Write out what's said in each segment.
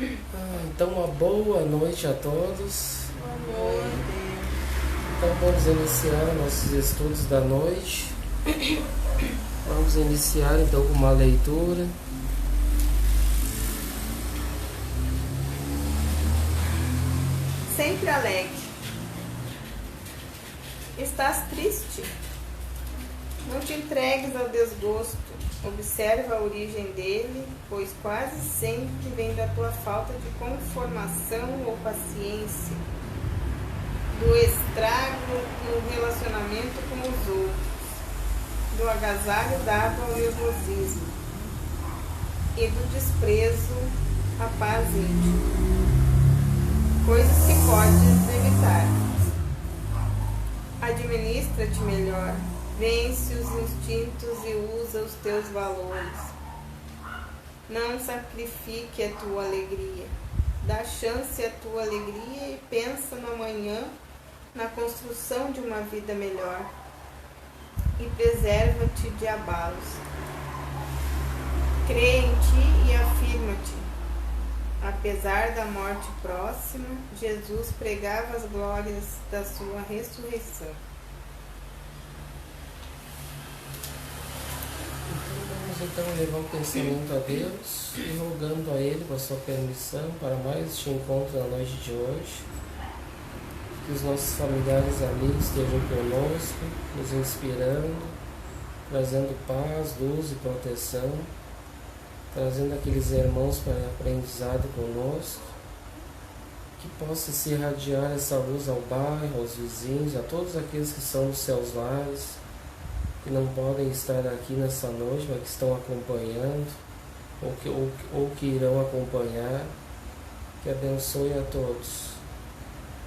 Então, uma boa noite a todos. Boa noite. Então, vamos iniciar nossos estudos da noite. Vamos iniciar então com uma leitura. Sempre alegre. Estás triste? Não te entregues ao desgosto. Observa a origem dele, pois quase sempre vem da tua falta de conformação ou paciência, do estrago no relacionamento com os outros, do agasalho dado ao nervosismo e do desprezo à paz íntima. Coisas que podes evitar. Administra-te melhor. Vence os instintos e usa os teus valores. Não sacrifique a tua alegria. Dá chance à tua alegria e pensa no amanhã, na construção de uma vida melhor. E preserva-te de abalos. Crê em ti e afirma-te. Apesar da morte próxima, Jesus pregava as glórias da sua ressurreição. Então, levar o pensamento a Deus e rogando a Ele com a sua permissão para mais este encontro na noite de hoje. Que os nossos familiares e amigos estejam conosco, nos inspirando, trazendo paz, luz e proteção, trazendo aqueles irmãos para aprendizado conosco, que possa se irradiar essa luz ao bairro, aos vizinhos, a todos aqueles que são dos seus lares, que não podem estar aqui nessa noite, mas que estão acompanhando, ou que irão acompanhar, que abençoe a todos.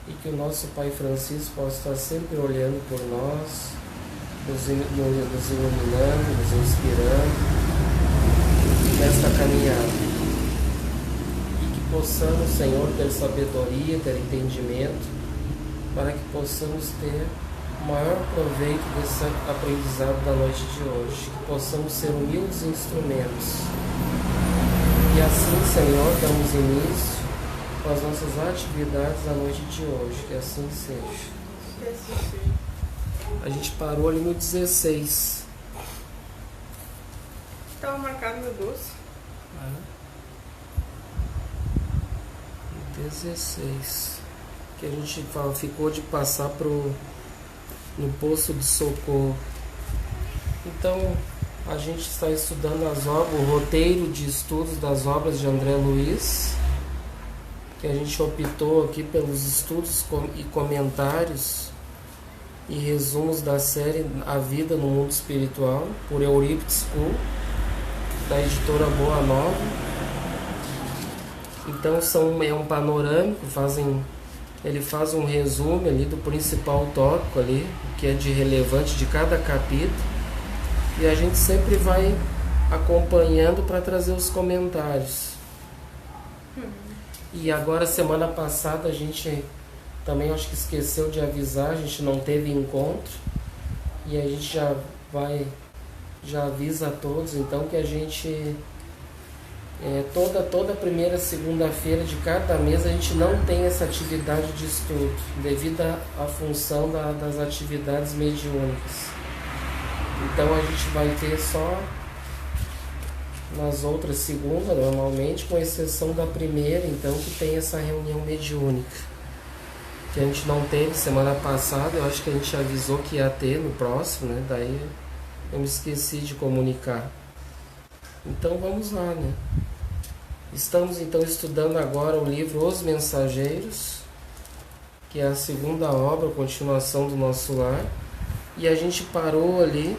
E que o nosso Pai Francisco possa estar sempre olhando por nós, nos iluminando, nos inspirando nesta caminhada. E que possamos, Senhor, ter sabedoria, ter entendimento, para que possamos ter o maior proveito desse aprendizado da noite de hoje, que possamos ser humildes instrumentos. E assim, Senhor, damos início com as nossas atividades da noite de hoje, que assim seja. A gente parou ali no 16. Estava marcado no doce. 16. Que a gente ficou de passar no poço de socorro. Então, a gente está estudando o roteiro de estudos das obras de André Luiz, que a gente optou aqui pelos estudos e comentários e resumos da série A Vida no Mundo Espiritual, por Eurípides Kuhl, da editora Boa Nova. Então é um panorâmico, ele faz um resumo ali do principal tópico ali, que é de relevante de cada capítulo, e a gente sempre vai acompanhando para trazer os comentários. E agora, semana passada, a gente também acho que esqueceu de avisar, a gente não teve encontro, e a gente já avisa a todos, então, que a gente toda primeira segunda-feira de cada mês a gente não tem essa atividade de estudo, devido à função das atividades mediúnicas. Então a gente vai ter só nas outras segundas, normalmente, com exceção da primeira, então, que tem essa reunião mediúnica, que a gente não teve semana passada. Eu acho que a gente avisou que ia ter no próximo, né? Daí eu me esqueci de comunicar. Então vamos lá, né? Estamos então estudando agora o livro Os Mensageiros, que é a segunda obra, a continuação do Nosso Lar, e a gente parou ali.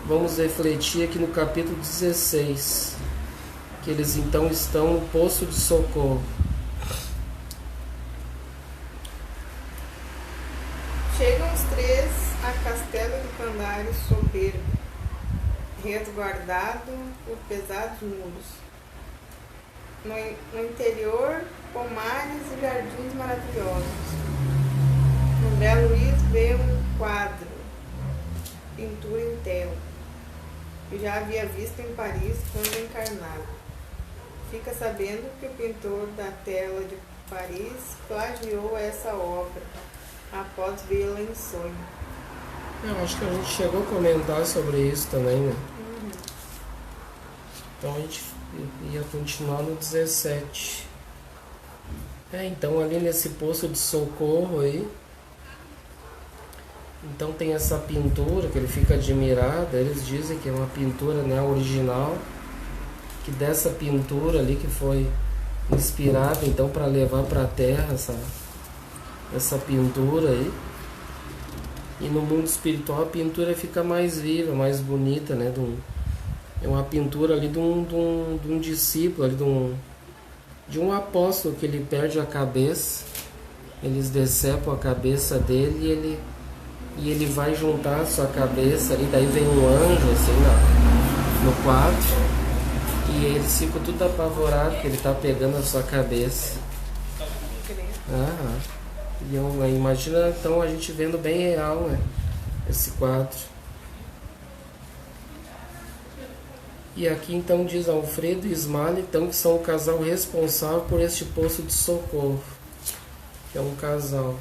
Vamos refletir aqui no capítulo 16, que eles então estão no poço de socorro. Chegam os três a Castelo do Candário soberbo, resguardado por pesados muros. No interior, pomares e jardins maravilhosos. André Luiz vê um quadro, pintura em tela, que já havia visto em Paris quando encarnado. fica sabendo que o pintor da tela de Paris plagiou essa obra após vê-la em sonho. Eu acho que a gente chegou a comentar sobre isso também, né? Então a gente ia continuar no 17. Então ali nesse poço de socorro aí, então tem essa pintura que ele fica admirado. Eles dizem que é uma pintura, né, original, que dessa pintura ali que foi inspirada então para levar para a Terra essa pintura aí. E no mundo espiritual a pintura fica mais viva, mais bonita, né? É uma pintura ali de um discípulo, ali de um apóstolo que ele perde a cabeça. Eles decepam a cabeça dele e ele vai juntar a sua cabeça ali. Daí vem um anjo assim no quarto e eles ficam tudo apavorados que ele está pegando a sua cabeça. E imagina então a gente vendo bem real, né, esse quadro. E aqui então diz Alfredo e Ismael, então, que são o casal responsável por este poço de socorro, que é um casal.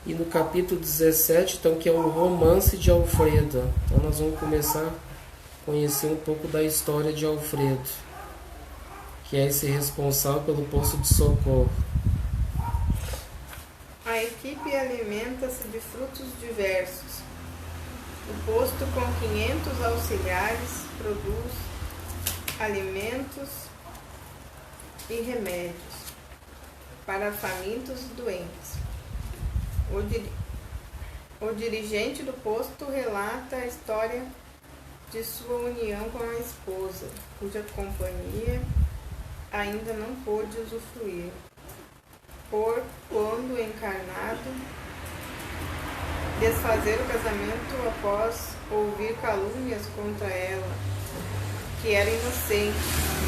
E no capítulo 17, então, que é o romance de Alfredo. Então nós vamos começar a conhecer um pouco da história de Alfredo, que é esse responsável pelo poço de socorro. A equipe alimenta-se de frutos diversos. O posto com 500 auxiliares produz alimentos e remédios para famintos e doentes. O dirigente do posto relata a história de sua união com a esposa, cuja companhia ainda não pôde usufruir, por quando encarnado desfazer o casamento após ouvir calúnias contra ela, que era inocente.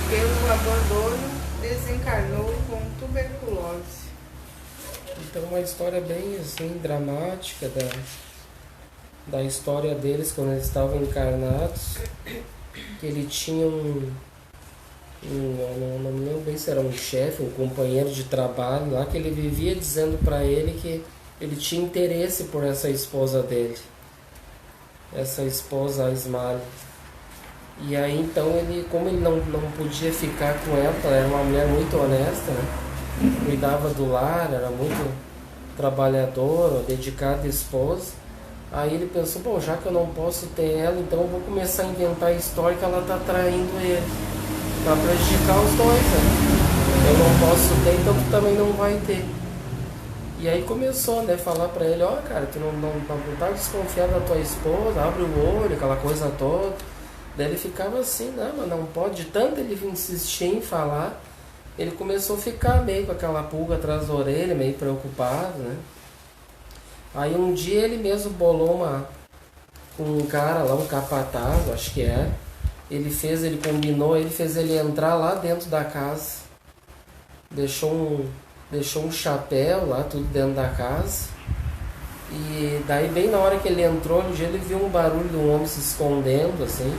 Pelo abandono, desencarnou com tuberculose. Então uma história bem assim dramática da história deles quando eles estavam encarnados, que ele tinha não me lembro bem se era um chefe, um companheiro de trabalho lá, que ele vivia dizendo para ele que ele tinha interesse por essa esposa dele, essa esposa Ismael. E aí então ele, como ele não podia ficar com ela era uma mulher muito honesta, né? Cuidava do lar, era muito trabalhadora, dedicada esposa. Aí ele pensou, bom, já que eu não posso ter ela, então eu vou começar a inventar a história que ela está traindo ele, para prejudicar os dois, né? Eu não posso ter, então tu também não vai ter. E aí começou, né, falar pra ele, ó, cara, tu não tá desconfiado da tua esposa, abre o olho, aquela coisa toda. Daí ele ficava assim, não, mas não pode. De tanto ele insistir em falar, ele começou a ficar meio com aquela pulga atrás da orelha, meio preocupado, né. Aí um dia ele mesmo bolou com um cara lá, um capataz, acho que é. Ele fez ele entrar lá dentro da casa. Deixou um chapéu lá, tudo dentro da casa. E daí bem na hora que ele entrou, no dia ele viu um barulho de um homem se escondendo, assim.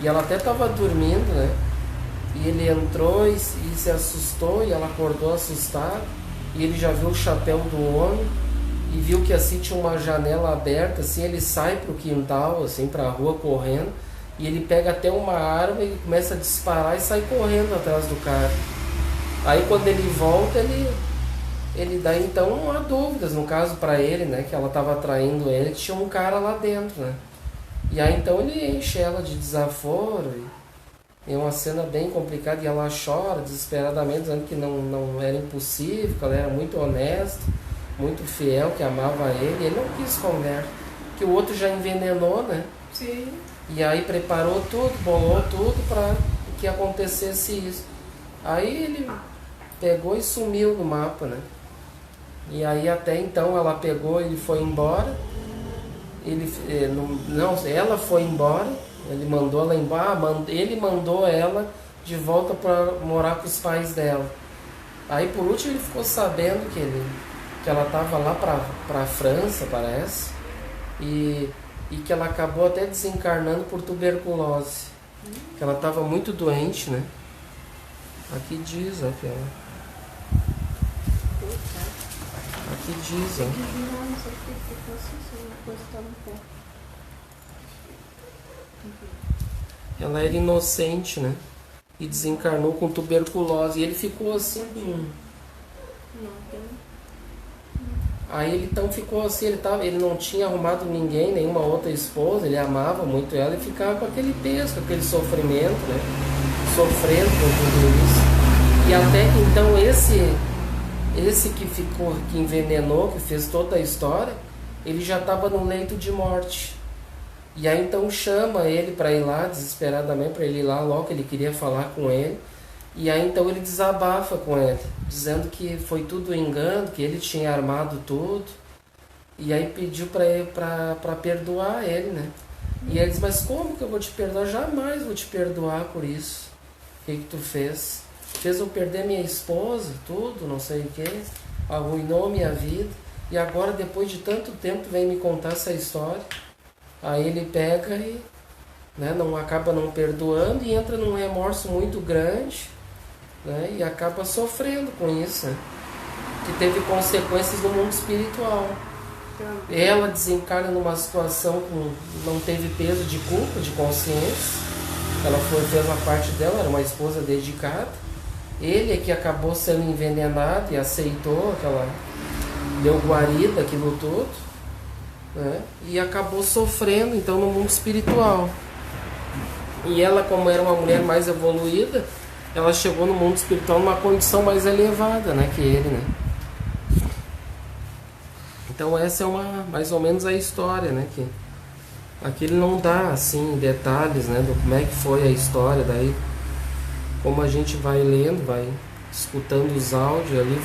E ela até estava dormindo, né? E ele entrou e se assustou, e ela acordou assustada. E ele já viu o chapéu do homem e viu que assim tinha uma janela aberta, assim. Ele sai pro quintal, assim, pra rua correndo. E ele pega até uma arma e começa a disparar e sai correndo atrás do cara. Aí quando ele volta, ele dá então não há dúvidas, no caso para ele, né, que ela estava traindo ele, que tinha um cara lá dentro, né. E aí então ele enche ela de desaforo, e é uma cena bem complicada, e ela chora desesperadamente, dizendo que não era impossível, que ela era muito honesta, muito fiel, que amava ele, e ele não quis conversa, que o outro já envenenou, né. Sim. E aí preparou tudo, bolou tudo para que acontecesse isso. Aí ele pegou e sumiu do mapa, né? E aí até então ela pegou, ele foi embora. Ela foi embora. Ele mandou ela embora. Ele mandou ela de volta para morar com os pais dela. Aí por último ele ficou sabendo que ela estava lá para a França, parece. E que ela acabou até desencarnando por tuberculose. Que ela estava muito doente, né? Aqui diz, aqui, ó. Aqui diz, ó. Ela era inocente, né? E desencarnou com tuberculose. E ele ficou assim. Aí ele então ficou assim, ele não tinha arrumado ninguém, nenhuma outra esposa, ele amava muito ela e ficava com aquele peso, com aquele sofrimento, né? Sofrendo com tudo isso. E até que então esse que ficou, que envenenou, que fez toda a história, ele já estava no leito de morte. E aí então chama ele para ir lá, desesperadamente, para ele ir lá logo, ele queria falar com ele. E aí então ele desabafa com ele, dizendo que foi tudo engano, que ele tinha armado tudo. E aí pediu para perdoar ele, né? E ele diz, mas como que eu vou te perdoar? Jamais vou te perdoar por isso. O que tu fez? Fez eu perder minha esposa, tudo, não sei o que. Arruinou minha vida. E agora, depois de tanto tempo, vem me contar essa história. Aí ele pega e acaba não perdoando e entra num remorso muito grande, né? E acaba sofrendo com isso, né? Que teve consequências no mundo espiritual. Ela desencarna numa situação que não teve peso de culpa, de consciência. Ela fez a parte dela, era uma esposa dedicada. Ele é que acabou sendo envenenado e aceitou aquela... deu guarida, aquilo tudo, né? E acabou sofrendo então no mundo espiritual. E ela, como era uma mulher mais evoluída, ela chegou no mundo espiritual numa condição mais elevada, né, que ele, né? Então essa é mais ou menos a história, né, que aqui ele não dá assim detalhes, né, do como é que foi a história. Daí, como a gente vai lendo, vai escutando os áudios ali,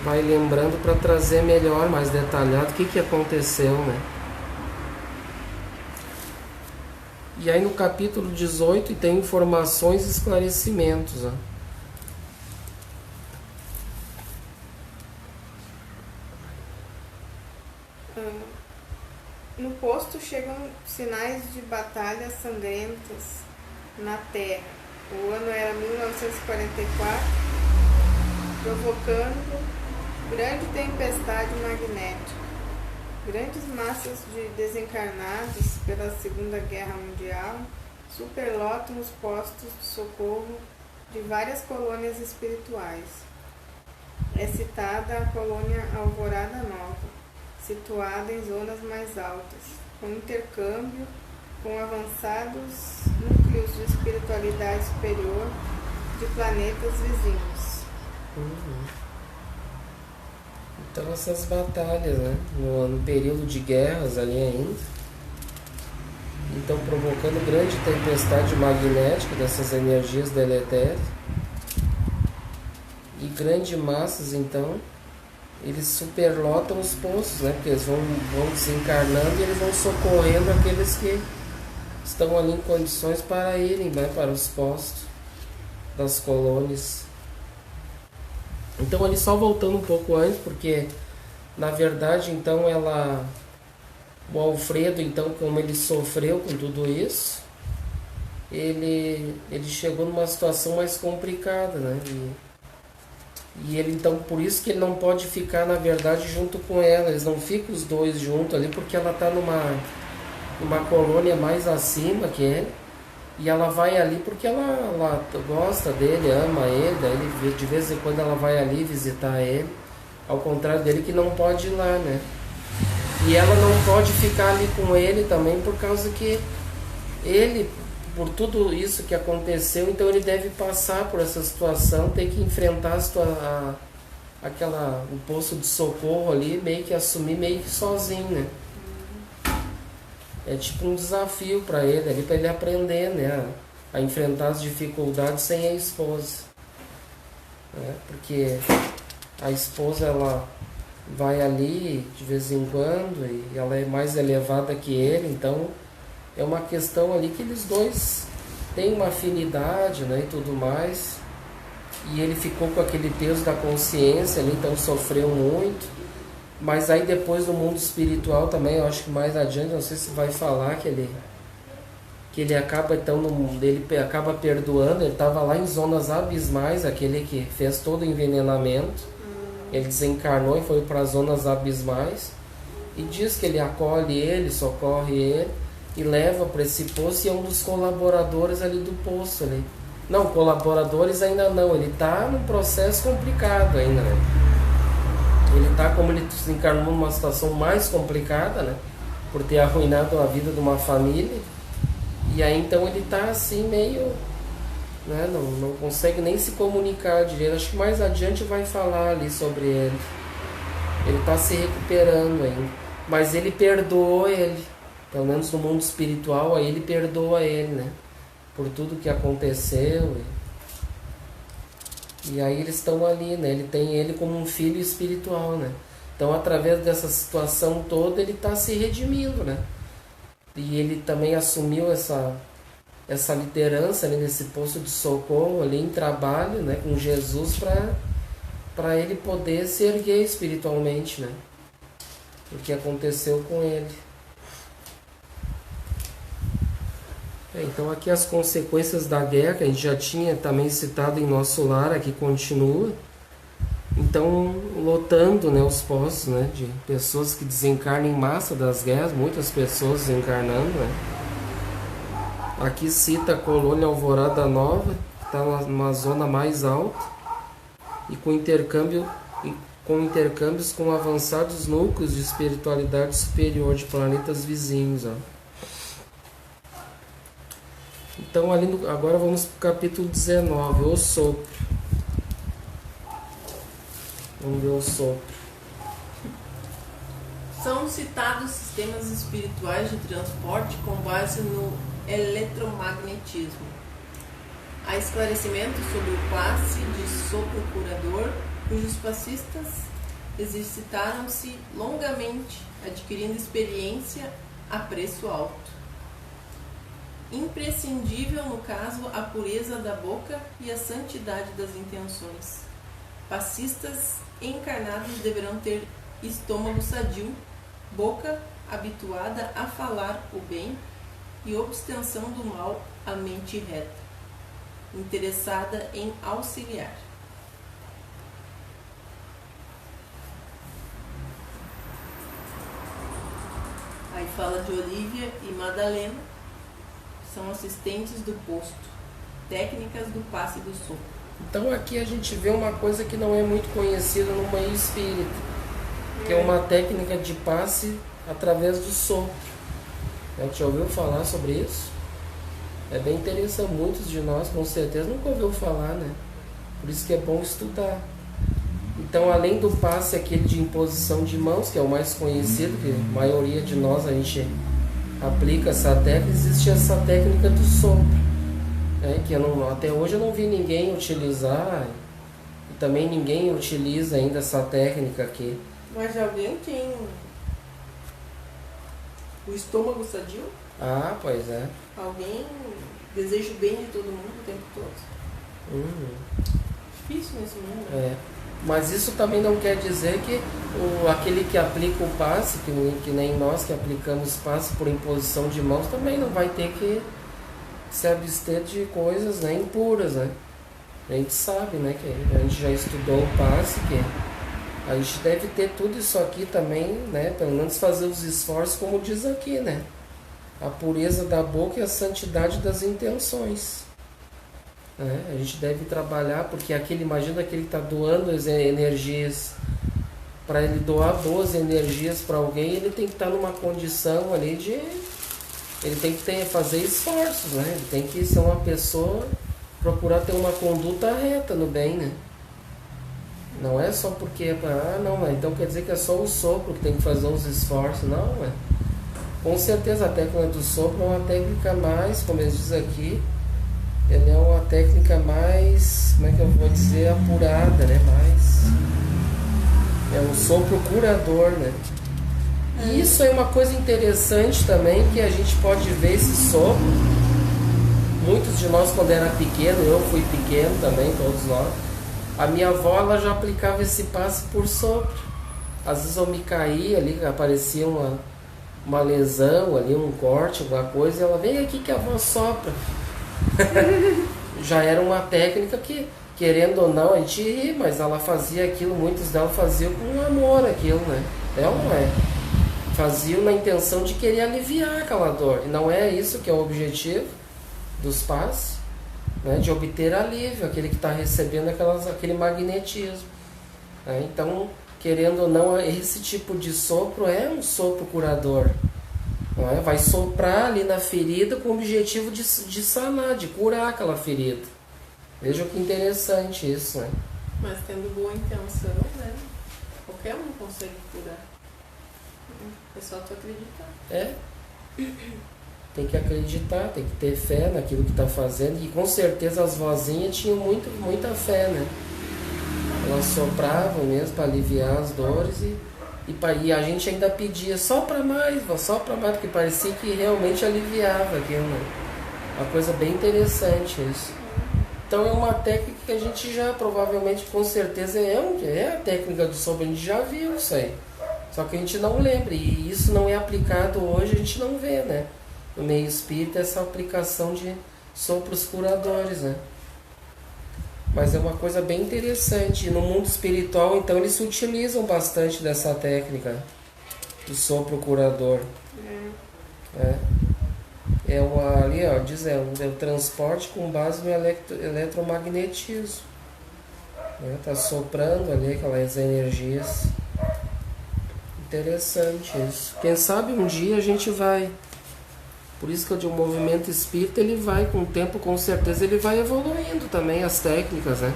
vai lembrando para trazer melhor, mais detalhado o que aconteceu, né? E aí no capítulo 18 tem informações e esclarecimentos, ó. No posto chegam sinais de batalhas sangrentas na Terra. O ano era 1944, provocando grande tempestade magnética. Grandes massas de desencarnados pela Segunda Guerra Mundial superlotam os postos de socorro de várias colônias espirituais. É citada a colônia Alvorada Nova, situada em zonas mais altas, com intercâmbio com avançados núcleos de espiritualidade superior de planetas vizinhos. Então essas batalhas, né, no período de guerras ali ainda, então provocando grande tempestade magnética dessas energias deletérias, e grandes massas, então eles superlotam os postos, né, porque eles vão desencarnando e eles vão socorrendo aqueles que estão ali em condições para irem, né, para os postos das colônias. Então ali só voltando um pouco antes, porque na verdade então o Alfredo, então, como ele sofreu com tudo isso, ele chegou numa situação mais complicada, né? E ele então, por isso que ele não pode ficar na verdade junto com ela, eles não ficam os dois juntos ali, porque ela está numa colônia mais acima que ele. E ela vai ali porque ela gosta dele, ama ele, daí ele, de vez em quando ela vai ali visitar ele, ao contrário dele que não pode ir lá, né? E ela não pode ficar ali com ele também por causa que ele, por tudo isso que aconteceu, então ele deve passar por essa situação, ter que enfrentar o posto de socorro ali, meio que assumir meio que sozinho, né? É tipo um desafio para ele aprender, né, a enfrentar as dificuldades sem a esposa, né? Porque a esposa, ela vai ali de vez em quando e ela é mais elevada que ele, então é uma questão ali que eles dois têm uma afinidade, né, e tudo mais, e ele ficou com aquele peso da consciência ali, então sofreu muito. Mas aí depois no mundo espiritual também, eu acho que mais adiante, não sei se vai falar que que ele acaba então ele acaba perdoando. Ele estava lá em zonas abismais, aquele que fez todo o envenenamento. Ele desencarnou e foi para as zonas abismais e diz que ele acolhe ele, socorre ele e leva para esse poço, e é um dos colaboradores ali do poço ali. Não, colaboradores ainda não, ele está num processo complicado ainda, né? Ele está, como ele desencarnou numa situação mais complicada, né? Por ter arruinado a vida de uma família. E aí então ele está assim meio, né? Não consegue nem se comunicar direito. Acho que mais adiante vai falar ali sobre ele. Ele está se recuperando ainda. Mas ele perdoou ele. Pelo menos no mundo espiritual, aí ele perdoa ele, né? Por tudo que aconteceu. E aí eles estão ali, né? Ele tem ele como um filho espiritual, né? Então, através dessa situação toda, ele está se redimindo, né? E ele também assumiu essa liderança ali nesse posto de socorro ali em trabalho, né? Com Jesus para ele poder se erguer espiritualmente, né? O que aconteceu com ele. Então aqui as consequências da guerra, que a gente já tinha também citado em Nosso Lar, aqui continua. Então, lotando, né, os postos, né, de pessoas que desencarnam em massa das guerras, muitas pessoas desencarnando, né. Aqui cita a colônia Alvorada Nova, que está numa zona mais alta, e com intercâmbios com avançados núcleos de espiritualidade superior de planetas vizinhos, ó. Então, agora vamos para o capítulo 19, o sopro. Vamos ver o sopro. São citados sistemas espirituais de transporte com base no eletromagnetismo. Há esclarecimento sobre o passe de sopro curador, cujos passistas exercitaram-se longamente, adquirindo experiência a preço alto. Imprescindível no caso a pureza da boca e a santidade das intenções. Passistas encarnados deverão ter estômago sadio, boca habituada a falar o bem e abstenção do mal, a mente reta, interessada em auxiliar. Aí fala de Olívia e Madalena, são assistentes do posto, técnicas do passe do sopro. Então aqui a gente vê uma coisa que não é muito conhecida no meio espírita, que é uma técnica de passe através do sopro. A gente já ouviu falar sobre isso? É bem interessante, muitos de nós com certeza nunca ouviu falar, né? Por isso que é bom estudar. Então, além do passe aquele de imposição de mãos, que é o mais conhecido, que a maioria de nós a gente aplica essa técnica, existe essa técnica do sopro, né? Que até hoje eu não vi ninguém utilizar, e também ninguém utiliza ainda essa técnica aqui. Mas alguém tem o estômago sadio? Ah, pois é. Alguém deseja o bem de todo mundo o tempo todo? Difícil nesse mundo. É. Mas isso também não quer dizer que aquele que aplica o passe, que nem nós que aplicamos passe por imposição de mãos, também não vai ter que se abster de coisas, né, impuras, né? A gente sabe, né, que a gente já estudou o passe, que a gente deve ter tudo isso aqui também, né? Pelo menos fazer os esforços, como diz aqui, né? A pureza da boca e a santidade das intenções. A gente deve trabalhar, porque imagina que ele está doando as energias. Para ele doar boas energias para alguém, ele tem que estar numa condição ali de... Ele tem que fazer esforços, né? Ele tem que ser uma pessoa, procurar ter uma conduta reta no bem, né? Não é só porque... não, então quer dizer que é só o sopro que tem que fazer uns esforços. Não, com certeza a técnica do sopro é uma técnica mais, como eles dizem aqui, ele é uma técnica mais, como é que eu vou dizer, apurada, né? É um sopro curador, né? E isso é uma coisa interessante também, que a gente pode ver esse sopro. Muitos de nós, quando era pequeno, eu fui pequeno também, todos nós, a minha avó, ela já aplicava esse passe por sopro. Às vezes eu me caía ali, aparecia uma lesão ali, um corte, alguma coisa, e ela vem aqui que a avó sopra. Já era uma técnica que, querendo ou não, a gente ri, mas ela fazia aquilo, muitos dela faziam com amor aquilo, né? É ou não é? Faziam na intenção de querer aliviar aquela dor. E não é isso que é o objetivo dos passos, né? De obter alívio, aquele que está recebendo aquele magnetismo. Né? Então, querendo ou não, esse tipo de sopro é um sopro curador. Não é? Vai soprar ali na ferida com o objetivo de sanar, de curar aquela ferida. Vejam que interessante isso, né? Mas tendo boa intenção, né? Qualquer um consegue curar. É só tu acreditar. É. Tem que acreditar, tem que ter fé naquilo que está fazendo. E com certeza as vozinhas tinham muita fé, né? Elas sopravam mesmo para aliviar as dores e a gente ainda pedia só para mais, porque parecia que realmente aliviava aquilo, né? Uma coisa bem interessante isso. Então é uma técnica que a gente já provavelmente, com certeza, é a técnica do sopro, a gente já viu isso aí. Só que a gente não lembra, e isso não é aplicado hoje, a gente não vê, né? No meio espírita, essa aplicação de sopros curadores, né? Mas é uma coisa bem interessante. E no mundo espiritual, então, eles se utilizam bastante dessa técnica do sopro curador. Ali, ó, diz, é o transporte com base no eletromagnetismo. Tá soprando ali aquelas energias. Interessante isso. Quem sabe um dia a gente vai. Por isso que eu digo, o movimento espírita, ele vai com o tempo, com certeza, ele vai evoluindo também as técnicas, né?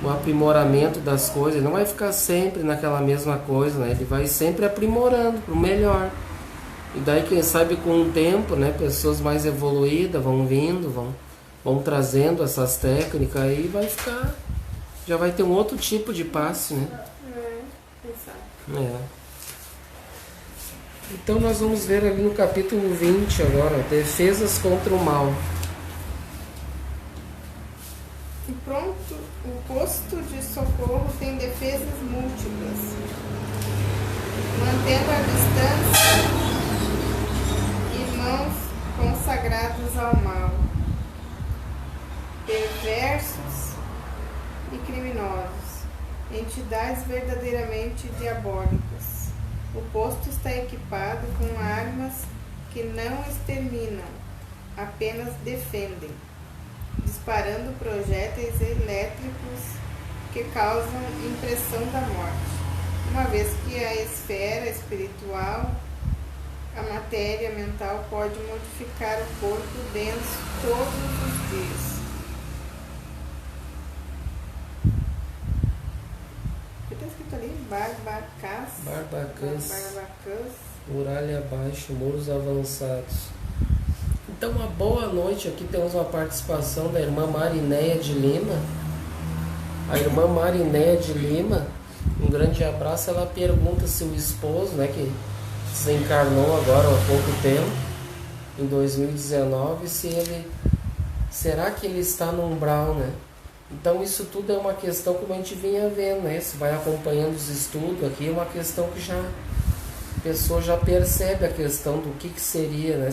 O aprimoramento das coisas, ele não vai ficar sempre naquela mesma coisa, né? Ele vai sempre aprimorando para o melhor. E daí, quem sabe, com o tempo, né? Pessoas mais evoluídas vão vindo, vão trazendo essas técnicas aí, vai ficar... Já vai ter um outro tipo de passe, né? Então nós vamos ver ali no capítulo 20 agora, defesas contra o mal. E pronto, o posto de socorro tem defesas múltiplas, mantendo a distância irmãos consagrados ao mal, perversos e criminosos, entidades verdadeiramente diabólicas. O posto está equipado com armas que não exterminam, apenas defendem, disparando projéteis elétricos que causam impressão da morte, uma vez que a esfera espiritual, a matéria mental, pode modificar o corpo denso todos os dias. Barbacãs, muralha abaixo, muros avançados. Então, uma boa noite. Aqui temos uma participação da irmã Marinéia de Lima. A irmã Marinéia de Lima, um grande abraço. Ela pergunta se o esposo, né, que desencarnou agora há pouco tempo, em 2019, será que ele está no umbral, né? Então isso tudo é uma questão, como a gente vinha vendo, né? Se vai acompanhando os estudos aqui, é uma questão que a pessoa já percebe a questão do que seria, né?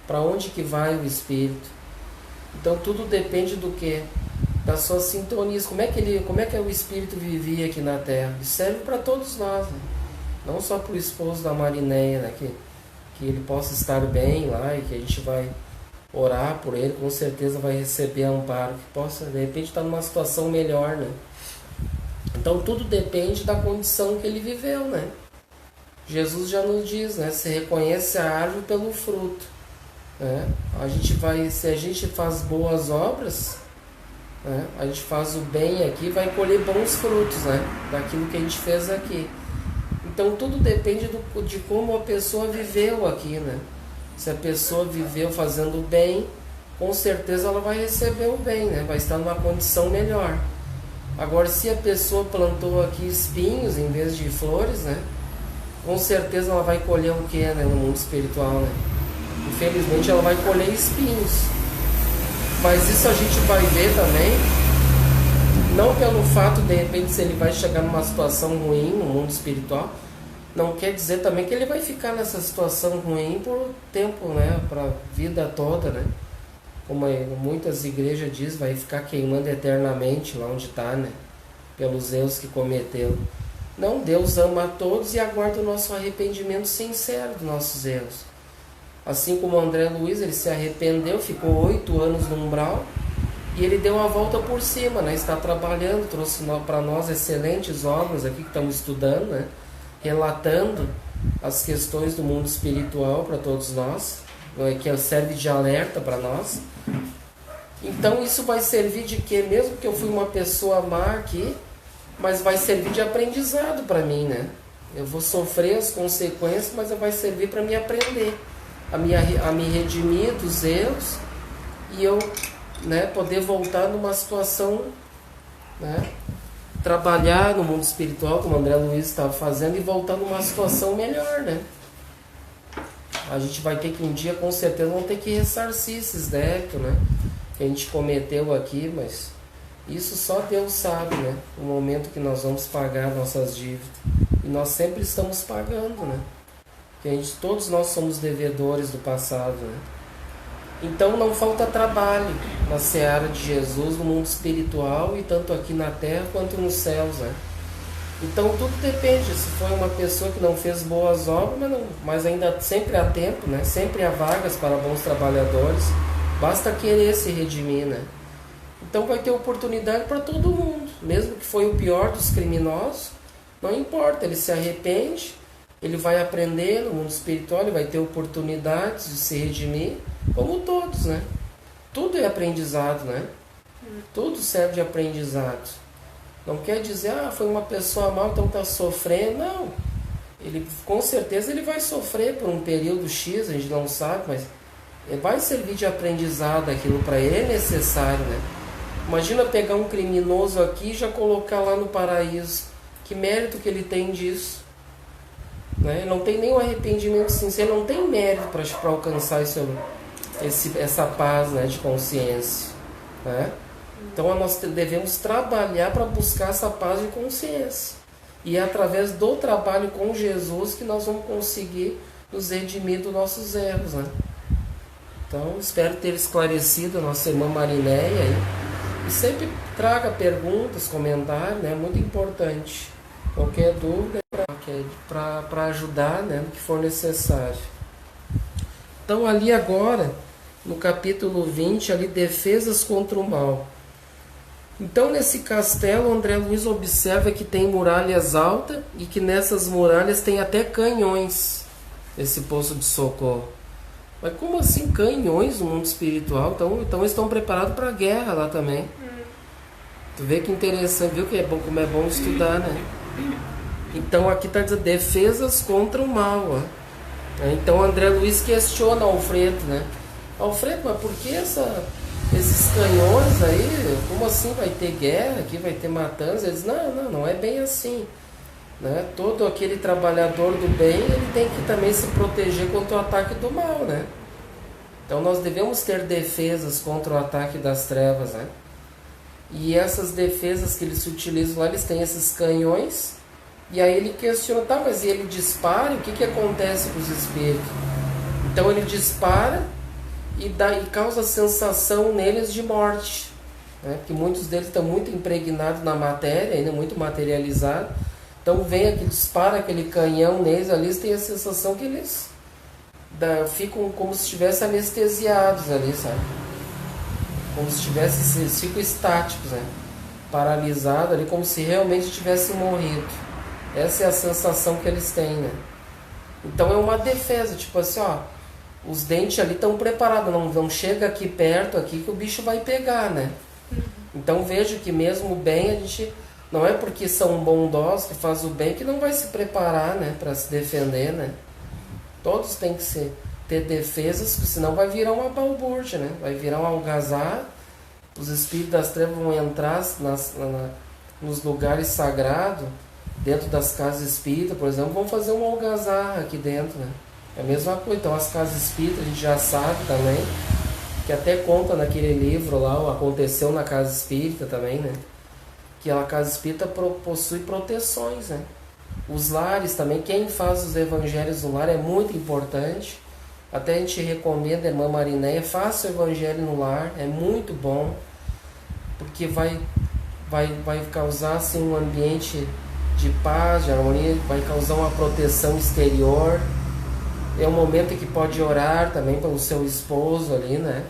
Para onde que vai o espírito. Então tudo depende do quê? Da sua sintonia. Como é que o espírito vivia aqui na Terra? Isso serve para todos nós, né? Não só para o esposo da Marinéia, né? Que ele possa estar bem lá e que a gente vai orar por ele, com certeza vai receber amparo, que possa de repente estar numa situação melhor, né? Então tudo depende da condição que ele viveu, né? Jesus já nos diz, né? Se reconhece a árvore pelo fruto, né? Se a gente faz boas obras, né? A gente faz o bem aqui, vai colher bons frutos, né? Daquilo que a gente fez aqui. Então tudo depende de como a pessoa viveu aqui, né? Se a pessoa viveu fazendo o bem, com certeza ela vai receber o bem, né? Vai estar numa condição melhor. Agora, se a pessoa plantou aqui espinhos em vez de flores, né? Com certeza ela vai colher o que, né? No mundo espiritual, né? Infelizmente ela vai colher espinhos. Mas isso a gente vai ver também, não pelo fato de repente se ele vai chegar numa situação ruim no mundo espiritual, não quer dizer também que ele vai ficar nessa situação ruim por tempo, né? Para a vida toda, né? Como muitas igrejas dizem, vai ficar queimando eternamente lá onde está, né? Pelos erros que cometeu. Não, Deus ama a todos e aguarda o nosso arrependimento sincero dos nossos erros. Assim como o André Luiz, ele se arrependeu, ficou 8 anos no umbral e ele deu a volta por cima, né? Está trabalhando, trouxe para nós excelentes obras aqui que estamos estudando, né? Relatando as questões do mundo espiritual para todos nós, que serve de alerta para nós. Então isso vai servir de quê? Mesmo que eu fui uma pessoa má aqui, mas vai servir de aprendizado para mim, né? Eu vou sofrer as consequências, mas vai servir para me aprender, a me redimir dos erros e eu, né, poder voltar numa situação, né, trabalhar no mundo espiritual, como o André Luiz estava fazendo, e voltar numa situação melhor, né? A gente vai ter que um dia, com certeza, vamos ter que ressarcir esses débitos, né? Que a gente cometeu aqui, mas isso só Deus sabe, né? O momento que nós vamos pagar nossas dívidas. E nós sempre estamos pagando, né? Porque todos nós somos devedores do passado, né? Então não falta trabalho na seara de Jesus, no mundo espiritual, e tanto aqui na terra quanto nos céus, né? Então tudo depende. Se foi uma pessoa que não fez boas obras, mas ainda sempre há tempo, né? Sempre há vagas para bons trabalhadores. Basta querer se redimir, né? Então vai ter oportunidade para todo mundo. Mesmo que foi o pior dos criminosos, não importa, ele se arrepende, ele vai aprender no mundo espiritual, ele vai ter oportunidades de se redimir, como todos, né? Tudo é aprendizado, né? Tudo serve de aprendizado. Não quer dizer, foi uma pessoa mal, então está sofrendo. Não. Ele, com certeza ele vai sofrer por um período X, a gente não sabe, mas vai servir de aprendizado aquilo para ele, é necessário, né? Imagina pegar um criminoso aqui e já colocar lá no paraíso. Que mérito que ele tem disso? Né? Ele não tem nenhum arrependimento sincero, não tem mérito para alcançar essa paz, né, de consciência, né? Então nós devemos trabalhar para buscar essa paz de consciência. E é através do trabalho com Jesus que nós vamos conseguir nos redimir dos nossos erros, né? Então espero ter esclarecido a nossa irmã Marinéia aí. E sempre traga perguntas, comentários, né? Muito importante. Qualquer dúvida para ajudar, né, no que for necessário. Então ali agora, no capítulo 20, ali, defesas contra o mal. Então nesse castelo, André Luiz observa que tem muralhas altas e que nessas muralhas tem até canhões, esse poço de socorro. Mas como assim canhões no mundo espiritual? Então eles estão preparados para a guerra lá também. Tu vê que interessante, viu que é bom, como é bom estudar, né? Então aqui está dizendo defesas contra o mal. Ó. Então André Luiz questiona Alfredo, né? Alfredo, mas por que esses canhões aí? Como assim vai ter guerra aqui, vai ter matança? Ele diz, não é bem assim. Né? Todo aquele trabalhador do bem, ele tem que também se proteger contra o ataque do mal, né? Então nós devemos ter defesas contra o ataque das trevas, né? E essas defesas que eles utilizam lá, eles têm esses canhões. E aí ele questiona, mas e ele dispara? O que acontece com os espíritos? Então ele dispara e causa sensação neles de morte, né? Porque muitos deles estão muito impregnados na matéria, ainda muito materializados. Então dispara aquele canhão neles ali, eles têm a sensação que eles ficam como se estivessem anestesiados ali, sabe? Como se ficam estáticos, né? Paralisados ali, como se realmente tivessem morrido. Essa é a sensação que eles têm, né? Então é uma defesa, tipo assim, os dentes ali estão preparados, não chega aqui perto aqui que o bicho vai pegar, né? Então veja que mesmo bem, a gente não é porque são bondosos que faz o bem que não vai se preparar, né, para se defender, né? Todos têm que ter defesas, senão vai virar uma balbúrdia, né? Vai virar um algazarra. Os espíritos das trevas vão entrar nos lugares sagrados, dentro das casas espíritas, por exemplo, vão fazer uma algazarra aqui dentro, né? É a mesma coisa. Então as casas espíritas a gente já sabe também, que até conta naquele livro lá, o Aconteceu na Casa Espírita também, né? Que a casa espírita possui proteções, né? Os lares também, quem faz os evangelhos no lar é muito importante. Até a gente recomenda a irmã Marinéia, faça o evangelho no lar, é muito bom, porque vai causar assim, um ambiente de paz, de harmonia, vai causar uma proteção exterior. É um momento que pode orar também pelo seu esposo ali, né?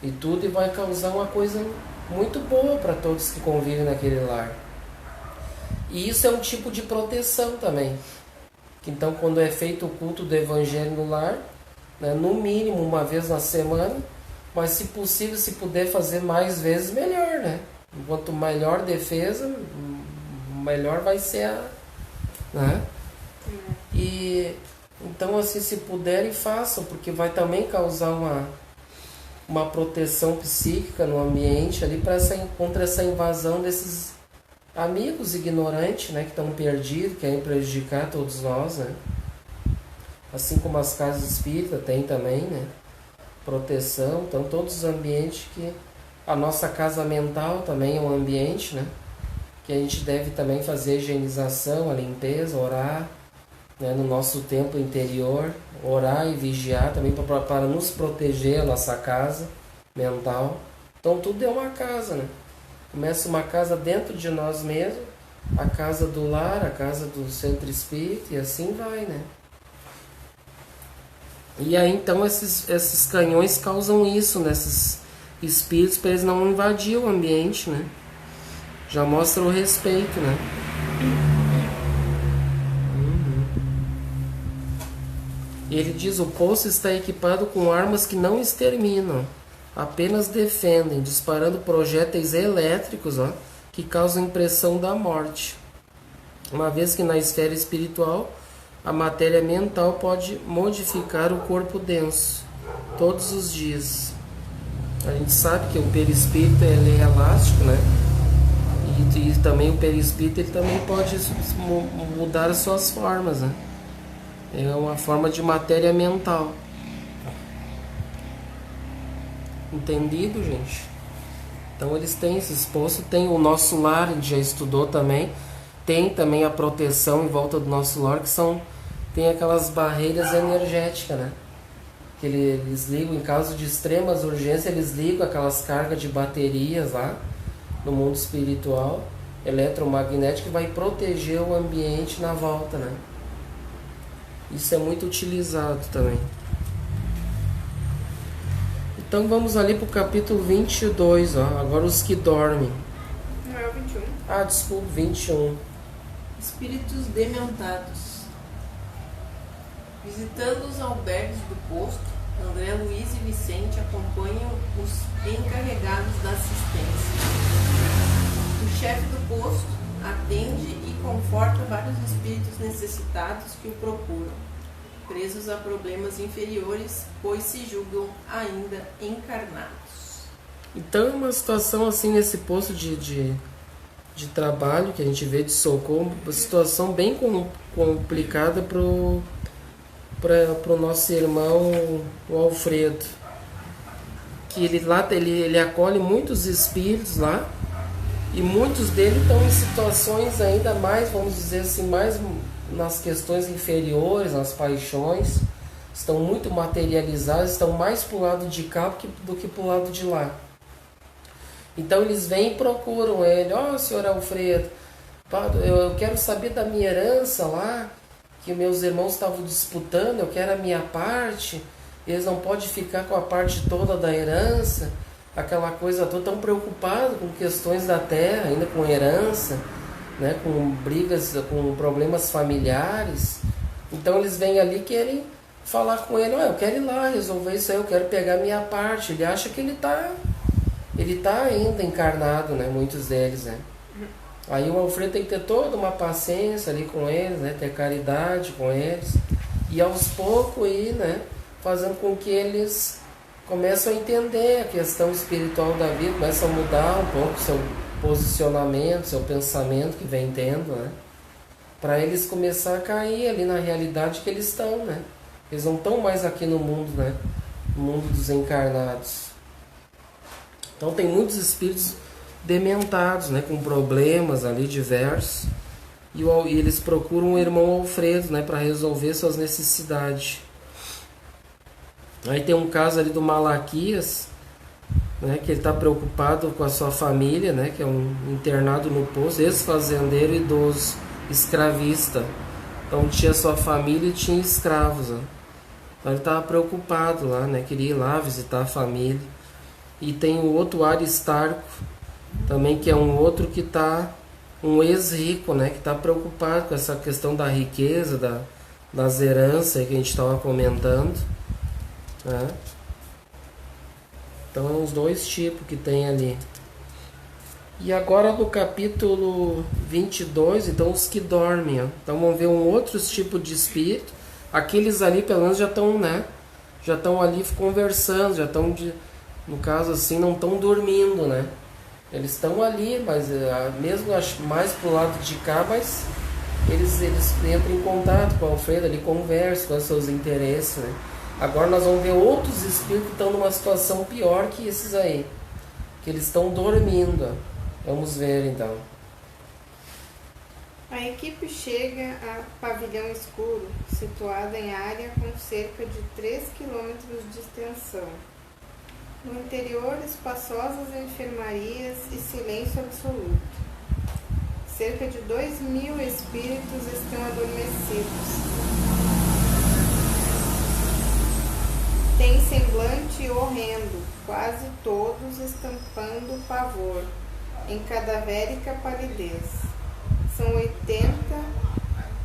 E tudo, e vai causar uma coisa muito boa para todos que convivem naquele lar. E isso é um tipo de proteção também. Então, quando é feito o culto do evangelho no lar, né, no mínimo uma vez na semana, mas se possível, se puder fazer mais vezes, melhor, né? Quanto melhor defesa, melhor vai ser a... Né? E então, assim, se puderem, façam, porque vai também causar uma proteção psíquica no ambiente ali contra essa invasão desses amigos ignorantes, né, que estão perdidos, querem prejudicar todos nós, né? Assim como as casas espíritas tem também, né? Proteção, então todos os ambientes que... A nossa casa mental também é um ambiente, né? Que a gente deve também fazer a higienização, a limpeza, orar, né? No nosso templo interior, orar e vigiar também para nos proteger a nossa casa mental. Então tudo é uma casa, né? Começa uma casa dentro de nós mesmos, a casa do lar, a casa do centro espírita, e assim vai, né? E aí então esses canhões causam isso nesses espíritos, para eles não invadir o ambiente, né? Já mostra o respeito, né? E ele diz: o poço está equipado com armas que não exterminam, apenas defendem, disparando projéteis elétricos, ó, que causam impressão da morte. Uma vez que na esfera espiritual a matéria mental pode modificar o corpo denso todos os dias. A gente sabe que o perispírito ele é elástico, né? E também o perispírito ele também pode mudar as suas formas, né? É uma forma de matéria mental. Entendido, gente? Então eles têm esses poços, tem o nosso lar, a gente já estudou também. Tem também a proteção em volta do nosso lar, que tem aquelas barreiras energéticas, né? Que eles ligam, em caso de extremas urgências, eles ligam aquelas cargas de baterias lá no mundo espiritual, eletromagnético, que vai proteger o ambiente na volta, né? Isso é muito utilizado também. Então vamos ali para o capítulo 22, ó. Agora os que dormem. Não é o 21. Ah, desculpa, 21. Espíritos dementados. Visitando os albergues do posto, André Luiz e Vicente acompanham os encarregados da assistência. O chefe do posto atende e conforta vários espíritos necessitados que o procuram, presos a problemas inferiores, pois se julgam ainda encarnados. Então é uma situação assim nesse posto de trabalho que a gente vê de socorro, uma situação bem complicada para o nosso irmão, o Alfredo, que ele acolhe muitos espíritos lá, e muitos deles estão em situações ainda mais, vamos dizer assim, mais nas questões inferiores, nas paixões, estão muito materializados, estão mais para o lado de cá do que para o lado de lá. Então eles vêm e procuram ele: ó, senhor Alfredo, eu quero saber da minha herança lá, que meus irmãos estavam disputando, eu quero a minha parte, eles não podem ficar com a parte toda da herança, aquela coisa toda, tão preocupado com questões da terra, ainda com herança, né, com brigas, com problemas familiares. Então eles vêm ali e querem falar com ele: eu quero ir lá resolver isso aí, eu quero pegar a minha parte. Ele acha que ele tá ainda encarnado, né, muitos deles, né. Aí o Alfredo tem que ter toda uma paciência ali com eles, né, ter caridade com eles, e aos poucos ir, né, fazendo com que eles começam a entender a questão espiritual da vida, começam a mudar um pouco seu posicionamento, seu pensamento que vem tendo, né, para eles começar a cair ali na realidade que eles estão, né. Eles não estão mais aqui no mundo, né, no mundo dos encarnados. Então tem muitos espíritos dementados, né, com problemas ali diversos, e eles procuram o irmão Alfredo, né, para resolver suas necessidades. Aí tem um caso ali do Malaquias, né, que ele está preocupado com a sua família, né, que é um internado no poço, ex-fazendeiro idoso, escravista. Então tinha sua família e tinha escravos. Né? Então ele estava preocupado lá, né, queria ir lá visitar a família. E tem o outro Aristarco, também, que é um outro que está, um ex-rico, né, que está preocupado com essa questão da riqueza, das heranças que a gente estava comentando. Né? Então, é os dois tipos que tem ali. E agora no capítulo 22, então os que dormem. Ó. Então, vamos ver um outro tipo de espírito. Aqueles ali, pelo menos, já estão, né? Já estão ali conversando, já estão, no caso assim, não estão dormindo, né? Eles estão ali, mas mesmo mais pro lado de cá, mas eles entram em contato com o Alfredo ali, conversam com os seus interesses, né? Agora nós vamos ver outros espíritos que estão numa situação pior que esses aí. Que eles estão dormindo. Vamos ver então. A equipe chega a Pavilhão Escuro, situada em área com cerca de 3 km de extensão. No interior, espaçosas enfermarias e silêncio absoluto. Cerca de 2.000 espíritos estão adormecidos. Tem semblante horrendo, quase todos estampando pavor, em cadavérica palidez. São 80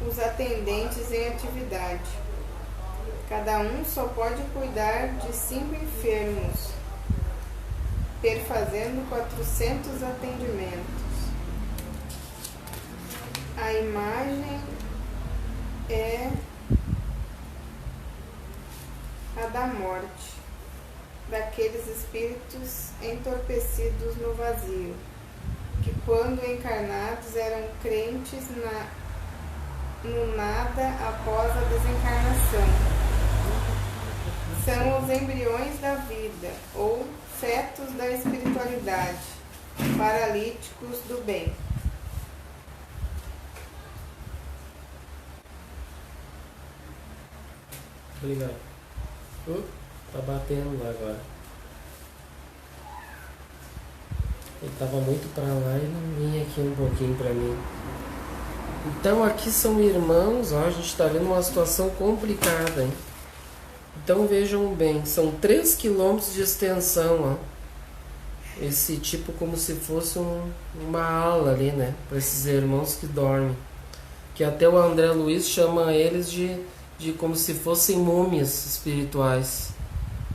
os atendentes em atividade. Cada um só pode cuidar de 5 enfermos, perfazendo 400 atendimentos. A imagem é a da morte, daqueles espíritos entorpecidos no vazio, que quando encarnados eram crentes no nada após a desencarnação. São os embriões da vida, ou fetos da espiritualidade, paralíticos do bem. Obrigado. Tá batendo lá agora. Ele tava muito para lá e não vinha aqui um pouquinho para mim. Então aqui são irmãos, ó, a gente está vendo uma situação complicada, hein? Então vejam bem, são 3 km de extensão, ó. Esse tipo como se fosse uma ala ali, né? Para esses irmãos que dormem. Que até o André Luiz chama eles de como se fossem múmias espirituais.